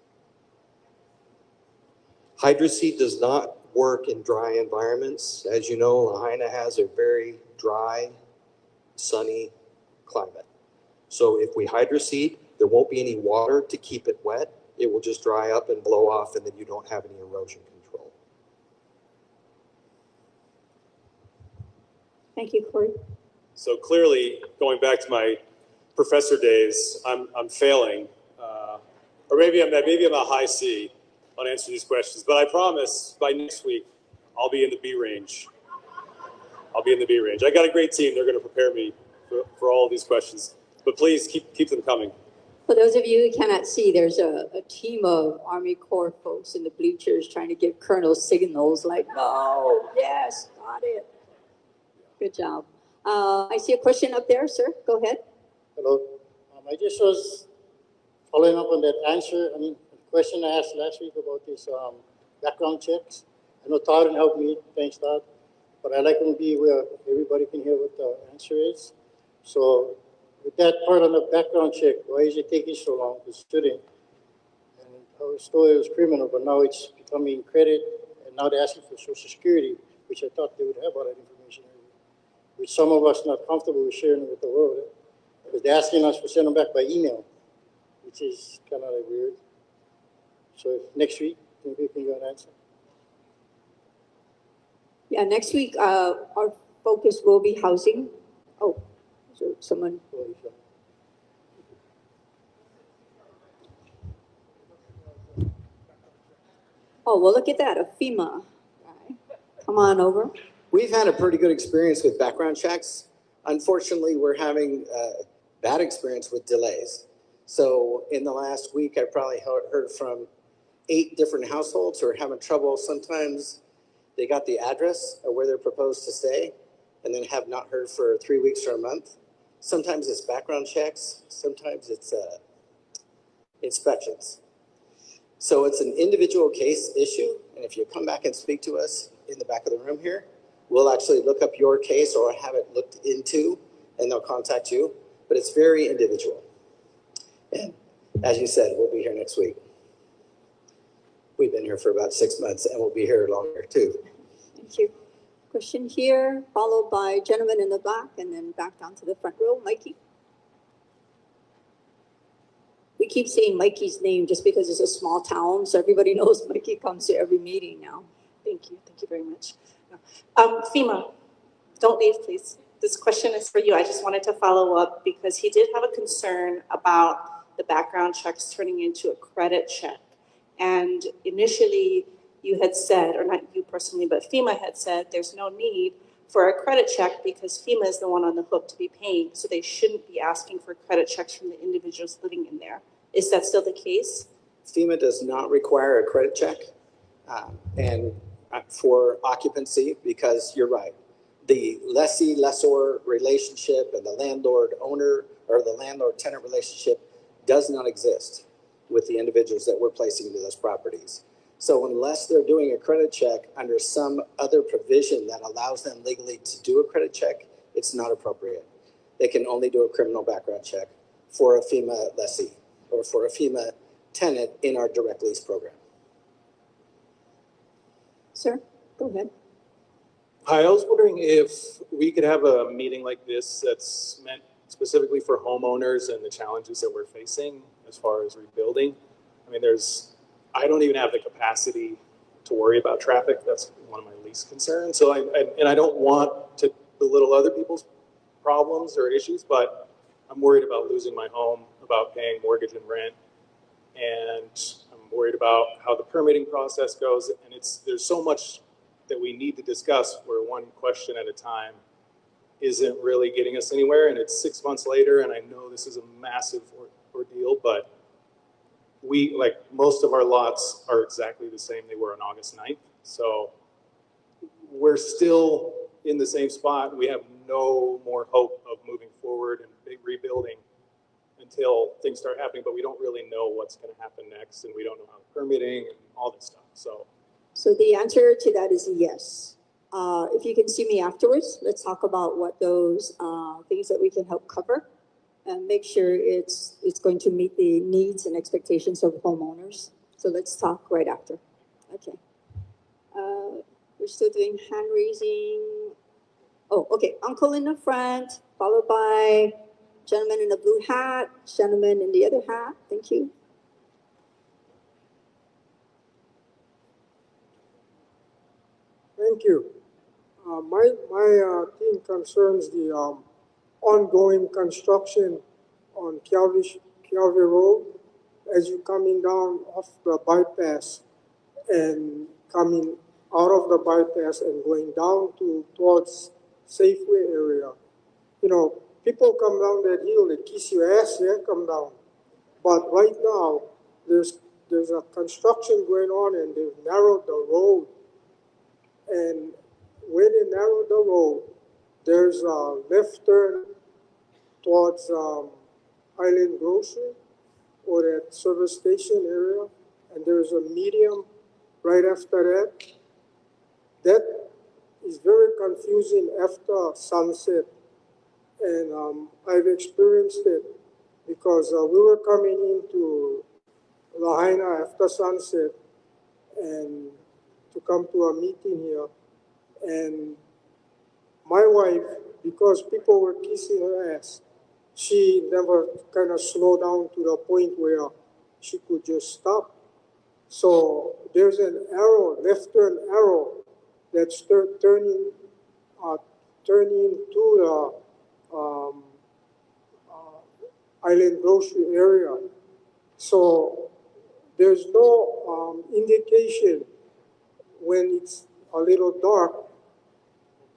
Hydroseed does not work in dry environments. As you know, Lahaina has a very dry, sunny climate. So if we hydroseed, there won't be any water to keep it wet. It will just dry up and blow off, and then you don't have any erosion control. Thank you, Corey. So clearly, going back to my professor days, I'm failing, or maybe I'm a high C on answering these questions. But I promise by next week, I'll be in the B range. I'll be in the B range. I got a great team. They're going to prepare me for all of these questions. But please keep them coming. For those of you who cannot see, there's a team of Army Corps folks in the bleachers trying to give Colonel signals like, no, yes, got it. Good job. I see a question up there, sir. Go ahead. Hello. I just was following up on that answer. I mean, the question I asked last week about this background checks. I know Todd can help me. Thanks, Todd. But I'd like to be where everybody can hear what the answer is. So with that part on the background check, why is it taking so long to student? And our story was criminal, but now it's becoming credit, and now they're asking for Social Security, which which I thought they would have all that information already, which some of us not comfortable with sharing it with the world, because they're asking us to send them back by email, which is kind of like weird. So if next week, maybe we can get an answer. Yeah, next week, our focus will be housing. Oh, is there someone? Oh, well, look at that, a FEMA guy. Come on over. We've had a pretty good experience with background checks. Unfortunately, we're having a bad experience with delays. So in the last week, I probably heard from 8 different households who are having trouble. Sometimes they got the address of where they're proposed to stay and then have not heard for 3 weeks or a month. Sometimes it's background checks. Sometimes it's inspections. So it's an individual case issue. And if you come back and speak to us in the back of the room here, we'll actually look up your case or have it looked into and they'll contact you. But it's very individual. And as you said, we'll be here next week. We've been here for about 6 months and we'll be here longer too. Thank you. Question here, followed by gentleman in the back and then back down to the front row. Mikey. We keep saying Mikey's name just because it's a small town, so everybody knows Mikey comes to every meeting now. Thank you very much. FEMA, don't leave, please. This question is for you. I just wanted to follow up because he did have a concern about the background checks turning into a credit check. And initially you had said, or not you personally, but FEMA had said there's no need for a credit check because FEMA is the one on the hook to be paying. So they shouldn't be asking for credit checks from the individuals living in there. Is that still the case? FEMA does not require a credit check for occupancy because you're right. The lessee-lessor relationship and the landlord-owner or the landlord-tenant relationship does not exist with the individuals that we're placing into those properties. So unless they're doing a credit check under some other provision that allows them legally to do a credit check, it's not appropriate. They can only do a criminal background check for a FEMA lessee or for a FEMA tenant in our direct lease program. Sir, go ahead. Hi, I was wondering if we could have a meeting like this that's meant specifically for homeowners and the challenges that we're facing as far as rebuilding. I mean, I don't even have the capacity to worry about traffic. That's one of my least concerns. So I don't want to belittle other people's problems or issues, but I'm worried about losing my home, about paying mortgage and rent, and I'm worried about how the permitting process goes. And there's so much that we need to discuss where one question at a time isn't really getting us anywhere. And it's 6 months later, and I know this is a massive ordeal, but like most of our lots are exactly the same they were on August 9th. So we're still in the same spot. We have no more hope of moving forward and rebuilding until things start happening, but we don't really know what's going to happen next, and we don't know how the permitting and all this stuff. So the answer to that is yes. If you can see me afterwards, let's talk about what those things that we can help cover and make sure it's going to meet the needs and expectations of homeowners. So let's talk right after. Okay. We're still doing hand raising. Oh, okay. Uncle in the front, followed by gentleman in the blue hat, gentleman in the other hat. Thank you. Thank you. My team concerns the ongoing construction on Calvary Road as you're coming down off the bypass and coming out of the bypass and going down towards Safeway area. You know, people come down that hill, they kiss your ass, yeah, come down. But right now, there's a construction going on and they've narrowed the road. And when they narrowed the road, there's a left turn towards Island Grocery or that service station area, and there's a medium right after that. That is very confusing after sunset, and I've experienced it because we were coming into Lahaina after sunset and to come to a meeting here, And my wife, because people were kissing her ass, she never kind of slowed down to the point where she could just stop. So there's an arrow, left turn arrow, that's turning to the Island Grocery area. So there's no indication when it's a little dark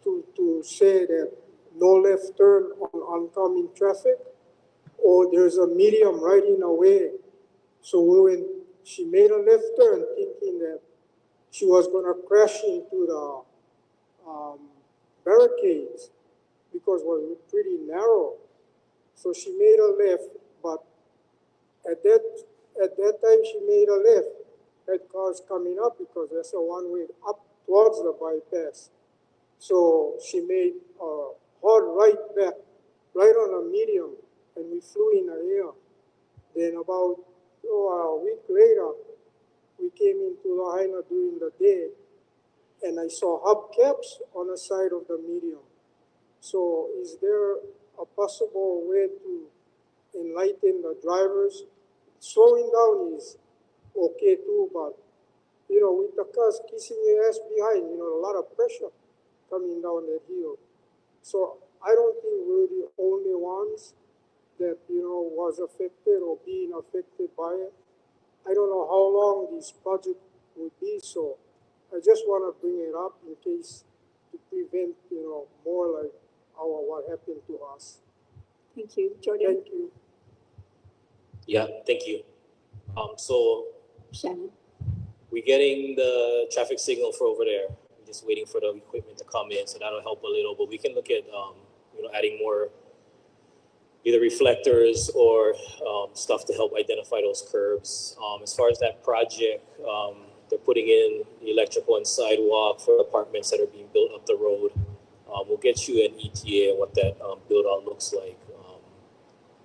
to say that no left turn on oncoming traffic, or there's a medium right in the way. So when she made a left turn thinking that she was going to crash into the barricades because it was pretty narrow. So she made a left, but at that time she made a left, had cars coming up because there's a one-way up towards the bypass. So she made a hard right back, right on a medium, and we flew in the air. Then about a week later, we came into Lahaina during the day, and I saw hubcaps on the side of the medium. So is there a possible way to enlighten the drivers? Slowing down is okay too, but with the cars kissing your ass behind, a lot of pressure coming down that hill. So I don't think we're the only ones that, was affected or being affected by it. I don't know how long this project would be, so I just want to bring it up in case to prevent, more like what happened to us. Thank you. Jordan? Thank you. Yeah, thank you. So Shannon? we're getting the traffic signal for over there. We're just waiting for the equipment to come in, so that'll help a little. But we can look at adding more either reflectors or stuff to help identify those curbs. As far as that project, they're putting in the electrical and sidewalk for apartments that are being built up the road. We'll get you an ETA and what that build out looks like.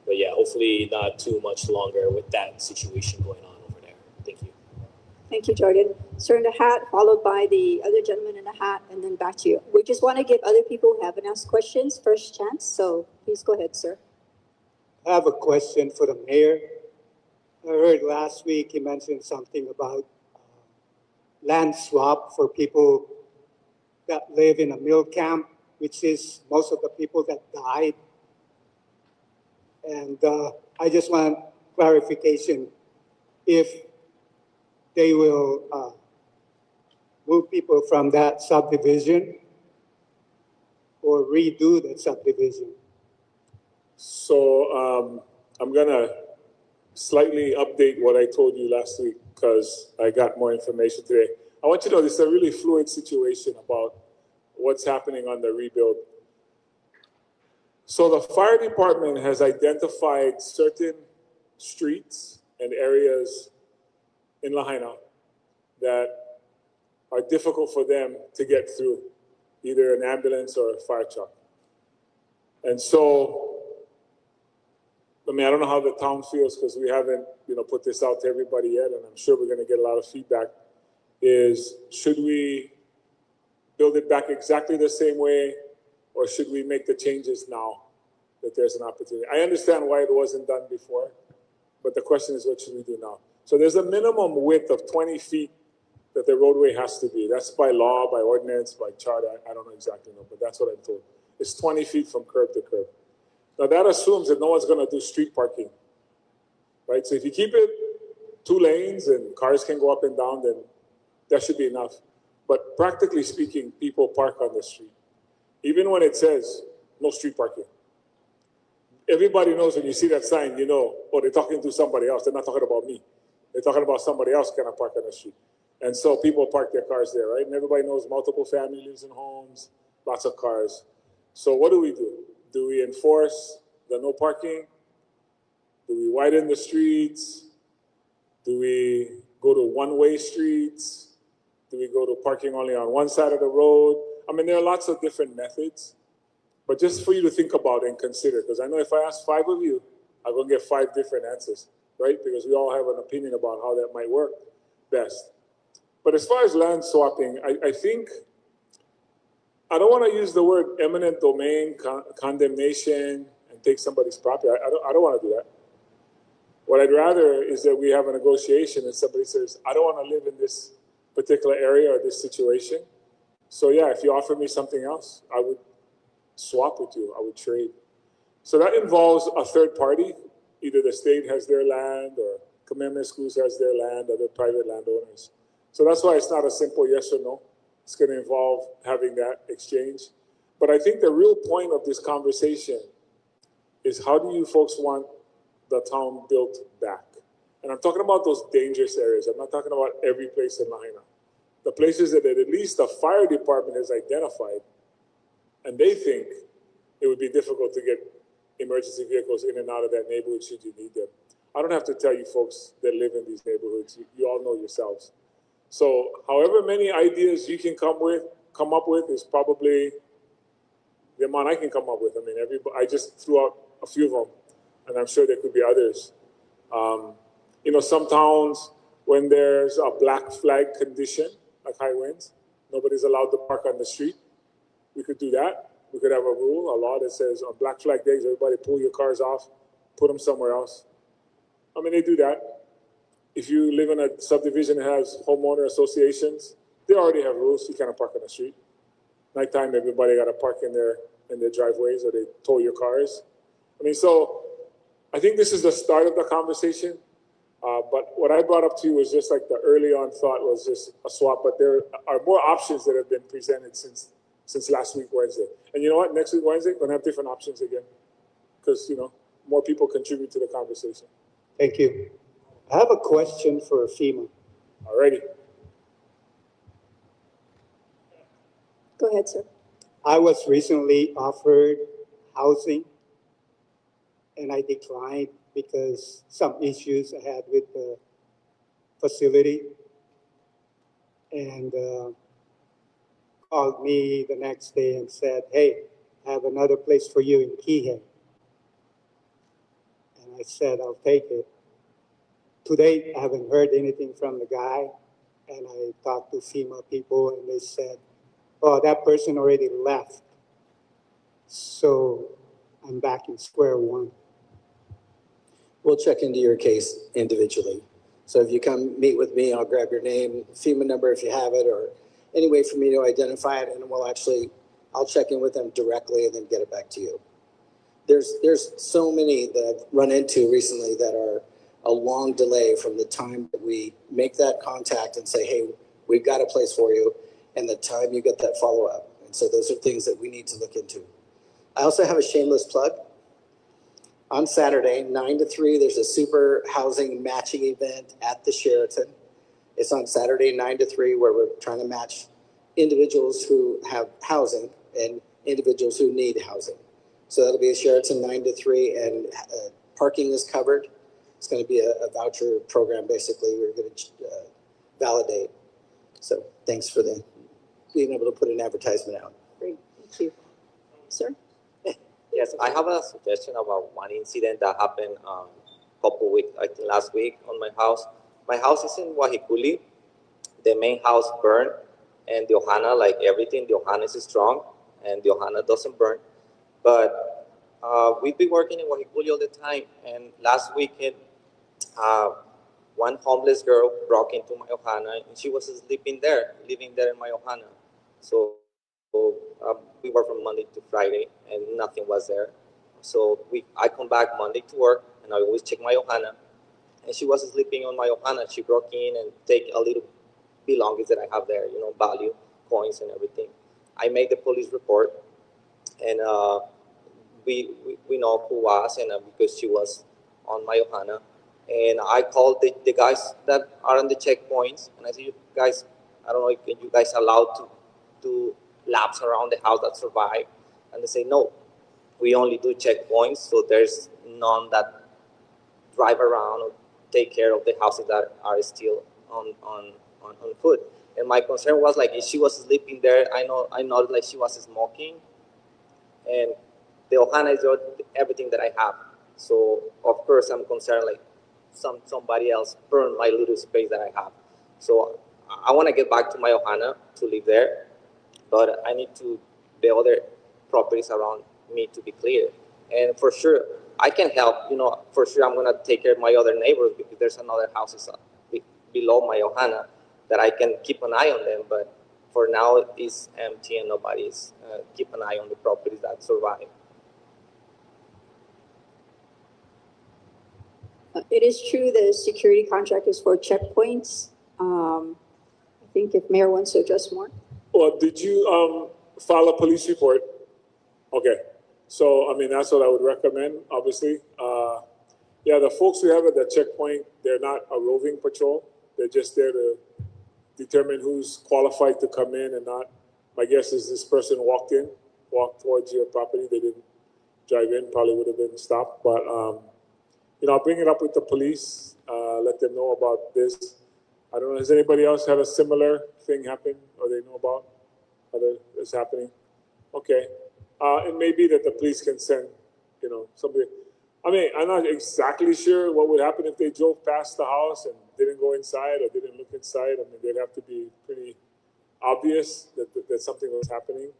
But yeah, hopefully not too much longer with that situation going on over there. Thank you. Thank you, Jordan. Sir in the hat, followed by the other gentleman in the hat, and then back to you. We just want to give other people who haven't asked questions first chance, so please go ahead, sir. I have a question for the mayor. I heard last week he mentioned something about land swap for people that live in a mill camp, which is most of the people that died. And I just want clarification if they will move people from that subdivision or redo that subdivision. So I'm going to slightly update what I told you last week because I got more information today. I want you to know this is a really fluid situation about what's happening on the rebuild. So the fire department has identified certain streets and areas in Lahaina that are difficult for them to get through, either an ambulance or a fire truck. And so, I don't know how the town feels because we haven't, put this out to everybody yet, and I'm sure we're going to get a lot of feedback, is should we build it back exactly the same way, or should we make the changes now that there's an opportunity? I understand why it wasn't done before, but the question is, what should we do now? So there's a minimum width of 20 feet that the roadway has to be. That's by law, by ordinance, by charter. I don't know exactly, but that's what I'm told. It's 20 feet from curb to curb. Now that assumes that no one's going to do street parking, right? So if you keep it 2 lanes and cars can go up and down, then that should be enough. But practically speaking, people park on the street. Even when it says no street parking. Everybody knows when you see that sign, oh, they're talking to somebody else. They're not talking about me. They're talking about somebody else can park on the street. And so people park their cars there, right? And everybody knows multiple families and homes, lots of cars. So what do? Do we enforce the no parking? Do we widen the streets? Do we go to one-way streets? Do we go to parking only on one side of the road? There are lots of different methods, but just for you to think about and consider, because I know if I ask 5 of you, I'm going to get 5 different answers, right? Because we all have an opinion about how that might work best. But as far as land swapping, I think I don't want to use the word eminent domain condemnation and take somebody's property. I don't want to do that. What I'd rather is that we have a negotiation and somebody says, I don't want to live in this particular area or this situation. So yeah, if you offer me something else, I would swap with you. I would trade. So that involves a third party. Either the state has their land or Kamehameha Schools has their land, other private landowners. So that's why it's not a simple yes or no. It's going to involve having that exchange. But I think the real point of this conversation is how do you folks want the town built back? And I'm talking about those dangerous areas. I'm not talking about every place in Lahaina. The places that at least the fire department has identified, and they think it would be difficult to get emergency vehicles in and out of that neighborhood should you need them. I don't have to tell you folks that live in these neighborhoods. You all know yourselves. So however many ideas you can come up with is probably the amount I can come up with. I mean, I just threw out a few of them, and I'm sure there could be others. Some towns, when there's a black flag condition, like high winds, nobody's allowed to park on the street. We could do that. We could have a rule, a law that says on black flag days, everybody pull your cars off, put them somewhere else. I mean, they do that. If you live in a subdivision that has homeowner associations, they already have rules. You can't park on the street. Nighttime, everybody got to park in their driveways, or they tow your cars. I mean, so I think this is the start of the conversation. But what I brought up to you was just like the early on thought was just a swap. But there are more options that have been presented since last week Wednesday. And you know what? Next week Wednesday, we're gonna have different options again, because more people contribute to the conversation. Thank you. I have a question for FEMA. Alrighty. Go ahead, sir. I was recently offered housing and I declined because some issues I had with the facility, and called me the next day and said, hey, I have another place for you in Kihei. And I said, I'll take it. To date, I haven't heard anything from the guy, and I talked to FEMA people, and they said, oh, that person already left. So I'm back in square one. We'll check into your case individually. So if you come meet with me, I'll grab your name, FEMA number if you have it, or any way for me to identify it, and I'll check in with them directly and then get it back to you. There's so many that I've run into recently that are a long delay from the time that we make that contact and say, hey, we've got a place for you, and the time you get that follow-up. And so those are things that we need to look into. I also have a shameless plug. On Saturday, 9 to 3, there's a super housing matching event at the Sheraton. It's on Saturday, 9 to 3, where we're trying to match individuals who have housing and individuals who need housing. So that'll be a Sheraton 9 to 3, and parking is covered. It's going to be a voucher program, basically. We're going to validate. So thanks for being able to put an advertisement out. Great, thank you. Sir? Yes, I have a suggestion about one incident that happened a couple weeks, I think last week, on my house. My house is in Wahikuli. The main house burned, and the Ohana, like everything, the Ohana is strong, and the Ohana doesn't burn. But we've been working in Wahikuli all the time, and last weekend, one homeless girl broke into my Ohana, and she was living there in my Ohana. So we work from Monday to Friday, and nothing was there. So I come back Monday to work, and I always check my Ohana, and she was sleeping on my Ohana. She broke in and take a little belongings that I have there, value, coins and everything. I made the police report, and we know who was, and because she was on my Ohana. And I called the guys that are on the checkpoints, and I said, you guys, I don't know if you guys are allowed to laps around the house that survive. And they say, no, we only do checkpoints, so there's none that drive around or take care of the houses that are still on foot. And my concern was, like, if she was sleeping there, I know like she was smoking, and the Ohana is everything that I have. So of course I'm concerned, like somebody else burned my little space that I have. So I want to get back to my Ohana to live there, but I need to the other properties around me to be clear. And for sure, I can help. You know, for sure, I'm gonna take care of my other neighbors because there's another houses below my Ohana that I can keep an eye on them. But for now, it's empty and nobody's keep an eye on the properties that survive. It is true the security contract is for checkpoints. I think if Mayor wants to address more. Well, did you file a police report? Okay. So, I mean, that's what I would recommend, obviously. Yeah, the folks we have at the checkpoint, they're not a roving patrol. They're just there to determine who's qualified to come in and not. My guess is this person walked towards your property. They didn't drive in, probably would have been stopped. But, you know, I'll bring it up with the police, let them know about this. I don't know, does anybody else have a similar thing happen or they know about other that's happening? Okay. It may be that the police can send, you know, somebody. I mean, I'm not exactly sure what would happen if they drove past the house and didn't go inside or didn't look inside. I mean, they'd have to be pretty obvious that something was happening.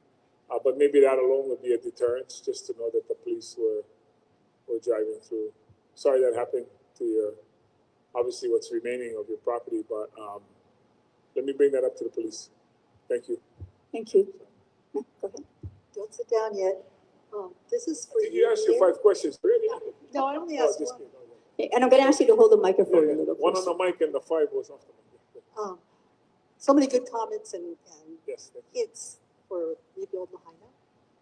But maybe that alone would be a deterrent, just to know that the police were driving through. Sorry that happened to your, obviously what's remaining of your property, but let me bring that up to the police. Thank you. Thank you. Go ahead. Don't sit down yet. This is for You asked your 5 questions already. No, I only asked one. Okay, and I'm going to ask you to hold the microphone a little One closer. on the mic and the 5 was off the mic. So many good comments and yes, it's for Rebuild Lahaina.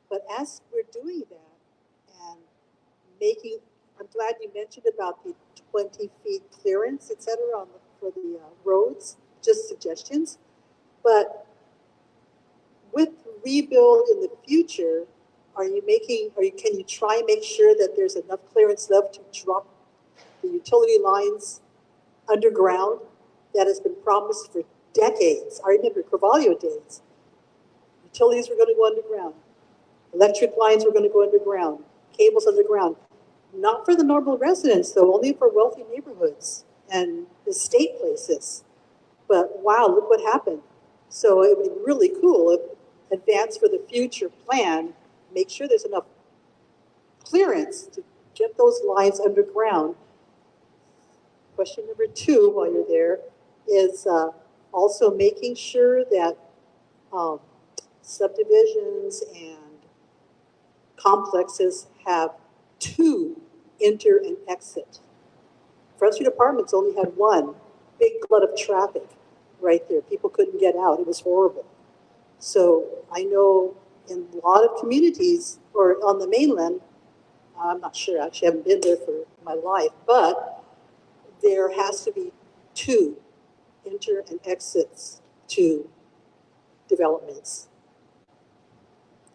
But as we're doing that and making, I'm glad you mentioned about the 20 feet clearance, et cetera, for the roads, just suggestions. But with Rebuild in the future, can you try and make sure that there's enough clearance left to drop the utility lines underground that has been promised for decades? I remember Carvalho days. Utilities were going to go underground. Electric lines were going to go underground. Cables underground. Not for the normal residents, though, only for wealthy neighborhoods and estate places. But wow, look what happened. So it would be really cool if advance for the future plan, make sure there's enough clearance to get those lines underground. Question number 2, while you're there, is also making sure that subdivisions and complexes have 2 enter and exit. Front Street Apartments only had 1 big glut of traffic right there. People couldn't get out. It was horrible. So I know in a lot of communities or on the mainland, I'm not sure, actually I haven't been there for my life, but there has to be 2 enter and exits to developments.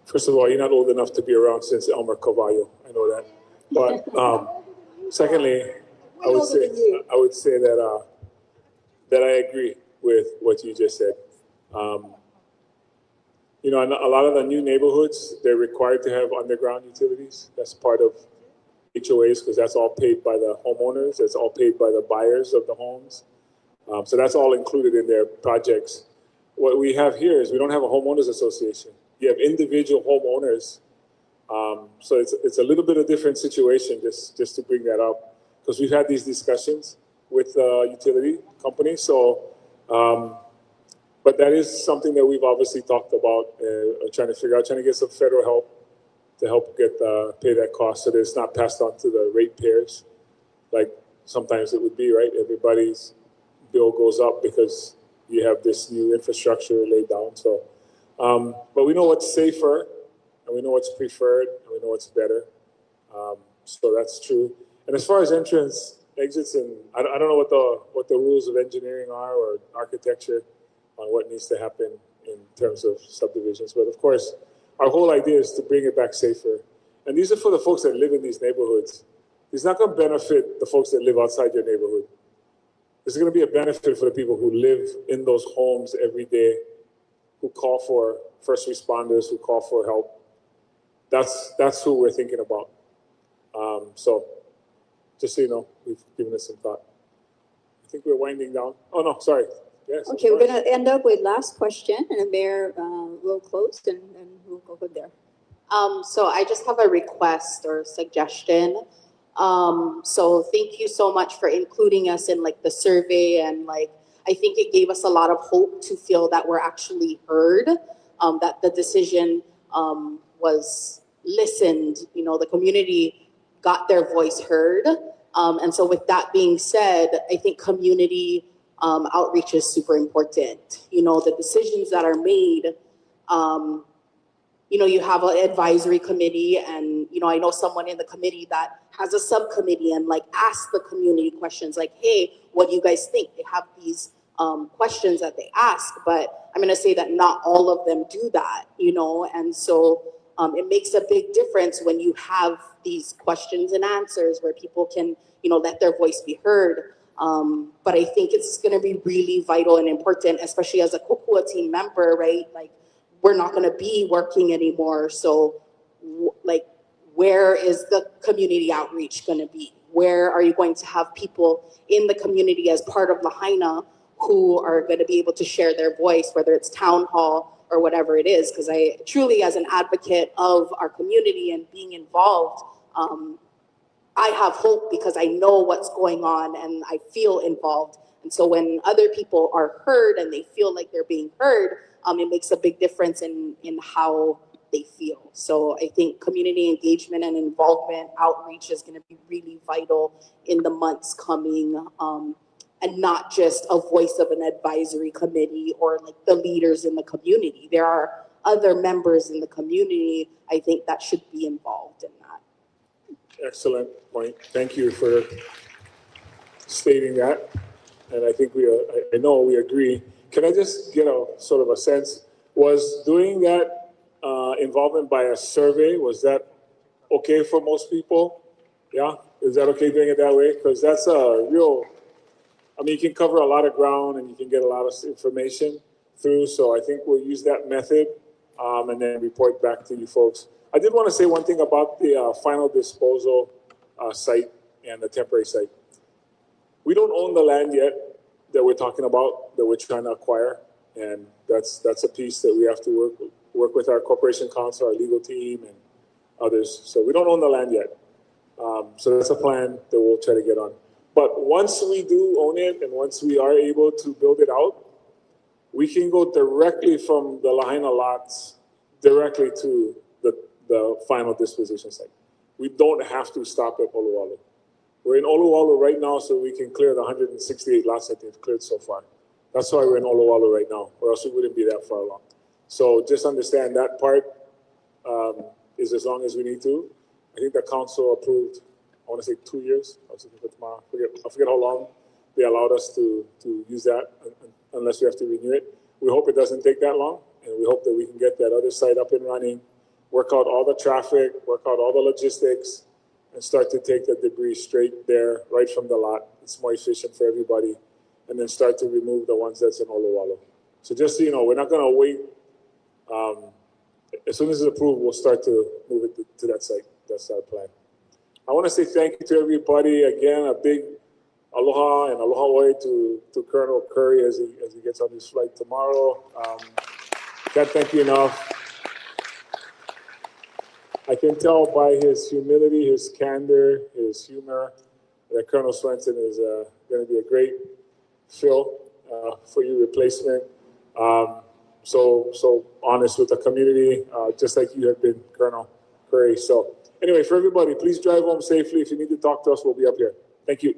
First of all, you're not old enough to be around since Elmer Carvalho. I know that. But secondly, I would say that that I agree with what you just said. You know, a lot of the new neighborhoods, they're required to have underground utilities. That's part of HOAs because that's all paid by the homeowners. That's all paid by the buyers of the homes. So that's all included in their projects. What we have here is we don't have a homeowners association. You have individual homeowners. So it's a little bit of a different situation, just to bring that up, because we've had these discussions with utility companies. So, but that is something that we've obviously talked about, trying to get some federal help to help pay that cost so that it's not passed on to the ratepayers, like sometimes it would be, right? Everybody's bill goes up because you have this new infrastructure laid down. So, but we know what's safer, and we know what's preferred, and we know what's better. So that's true. And as far as entrance, exits, and I don't know what the rules of engineering are or architecture on what needs to happen in terms of subdivisions. But of course, our whole idea is to bring it back safer. And these are for the folks that live in these neighborhoods. It's not going to benefit the folks that live outside your neighborhood. It's going to be a benefit for the people who live in those homes every day, who call for first responders, who call for help. That's who we're thinking about. So just so you know, we've given it some thought. I think we're winding down. Oh, no, sorry. Yes. Okay, we're going to end up with last question, and the mayor will close, and we'll we'll go from there. So I just have a request or suggestion. So thank you so much for including us in like the survey, and like I think it gave us a lot of hope to feel that we're actually heard, that the decision was listened. You know, the community got their voice heard, and so with that being said, I think community outreach is super important. You know, the decisions that are made. You know, you have an advisory committee, and, you know, I know someone in the committee that has a subcommittee and like ask the community questions like, hey, what do you guys think? They have these questions that they ask, but I'm going to say that not all of them do that, you know, and so it makes a big difference when you have these questions and answers where people can, you know, let their voice be heard. But I think it's going to be really vital and important, especially as a Kokua team member, right? Like, we're not going to be working anymore. So like, where is the community outreach going to be? Where are you going to have people in the community as part of Lahaina who are going to be able to share their voice, whether it's town hall or whatever it is? Because I truly, as an advocate of our community and being involved, I have hope because I know what's going on and I feel involved. And so when other people are heard and they feel like they're being heard, it makes a big difference in how they feel. So I think community engagement and involvement outreach is going to be really vital in the months coming, and not just a voice of an advisory committee or like the leaders in the community. There are other members in the community, I think, that should be involved in that. Excellent point. Thank you for stating that. And I think I know we agree. Can I just get a sort of a sense, was doing that involvement by a survey, was that okay for most people? Yeah? Is that okay doing it that way? Because that's a real, I mean, you can cover a lot of ground and you can get a lot of information through. So I think we'll use that method and then report back to you folks. I did want to say one thing about the final disposal site and the temporary site. We don't own the land yet that we're talking about, that we're trying to acquire. And that's a piece that we have to work with our corporation counsel, our legal team, and others. So we don't own the land yet. So that's a plan that we'll try to get on. But once we do own it, and once we are able to build it out, we can go directly from the Lahaina lots directly to the final disposition site. We don't have to stop at Oluwalu. We're in Oluwalu right now, so we can clear the 168 lots that they've cleared so far. That's why we're in Oluwalu right now, or else we wouldn't be that far along. So just understand that part is as long as we need to. I think the council approved, I want to say 2 years. I was looking for tomorrow. I forget how long they allowed us to use that unless we have to renew it. We hope it doesn't take that long, and we hope that we can get that other site up and running, work out all the traffic, work out all the logistics, and start to take the debris straight there, right from the lot. It's more efficient for everybody. And then start to remove the ones that's in Oluwalu. So just so you know, we're not gonna wait. As soon as it's approved, we'll start to move it to that site. That's our plan. I wanna say thank you to everybody. Again, a big aloha and aloha oi to Colonel Curry as he gets on his flight tomorrow. Can't thank you enough. I can tell by his humility, his candor, his humor, that Colonel Swenson is going to be a great fill for your replacement. So honest with the community, just like you have been, Colonel Curry. So anyway, for everybody, please drive home safely. If you need to talk to us, we'll be up here. Thank you.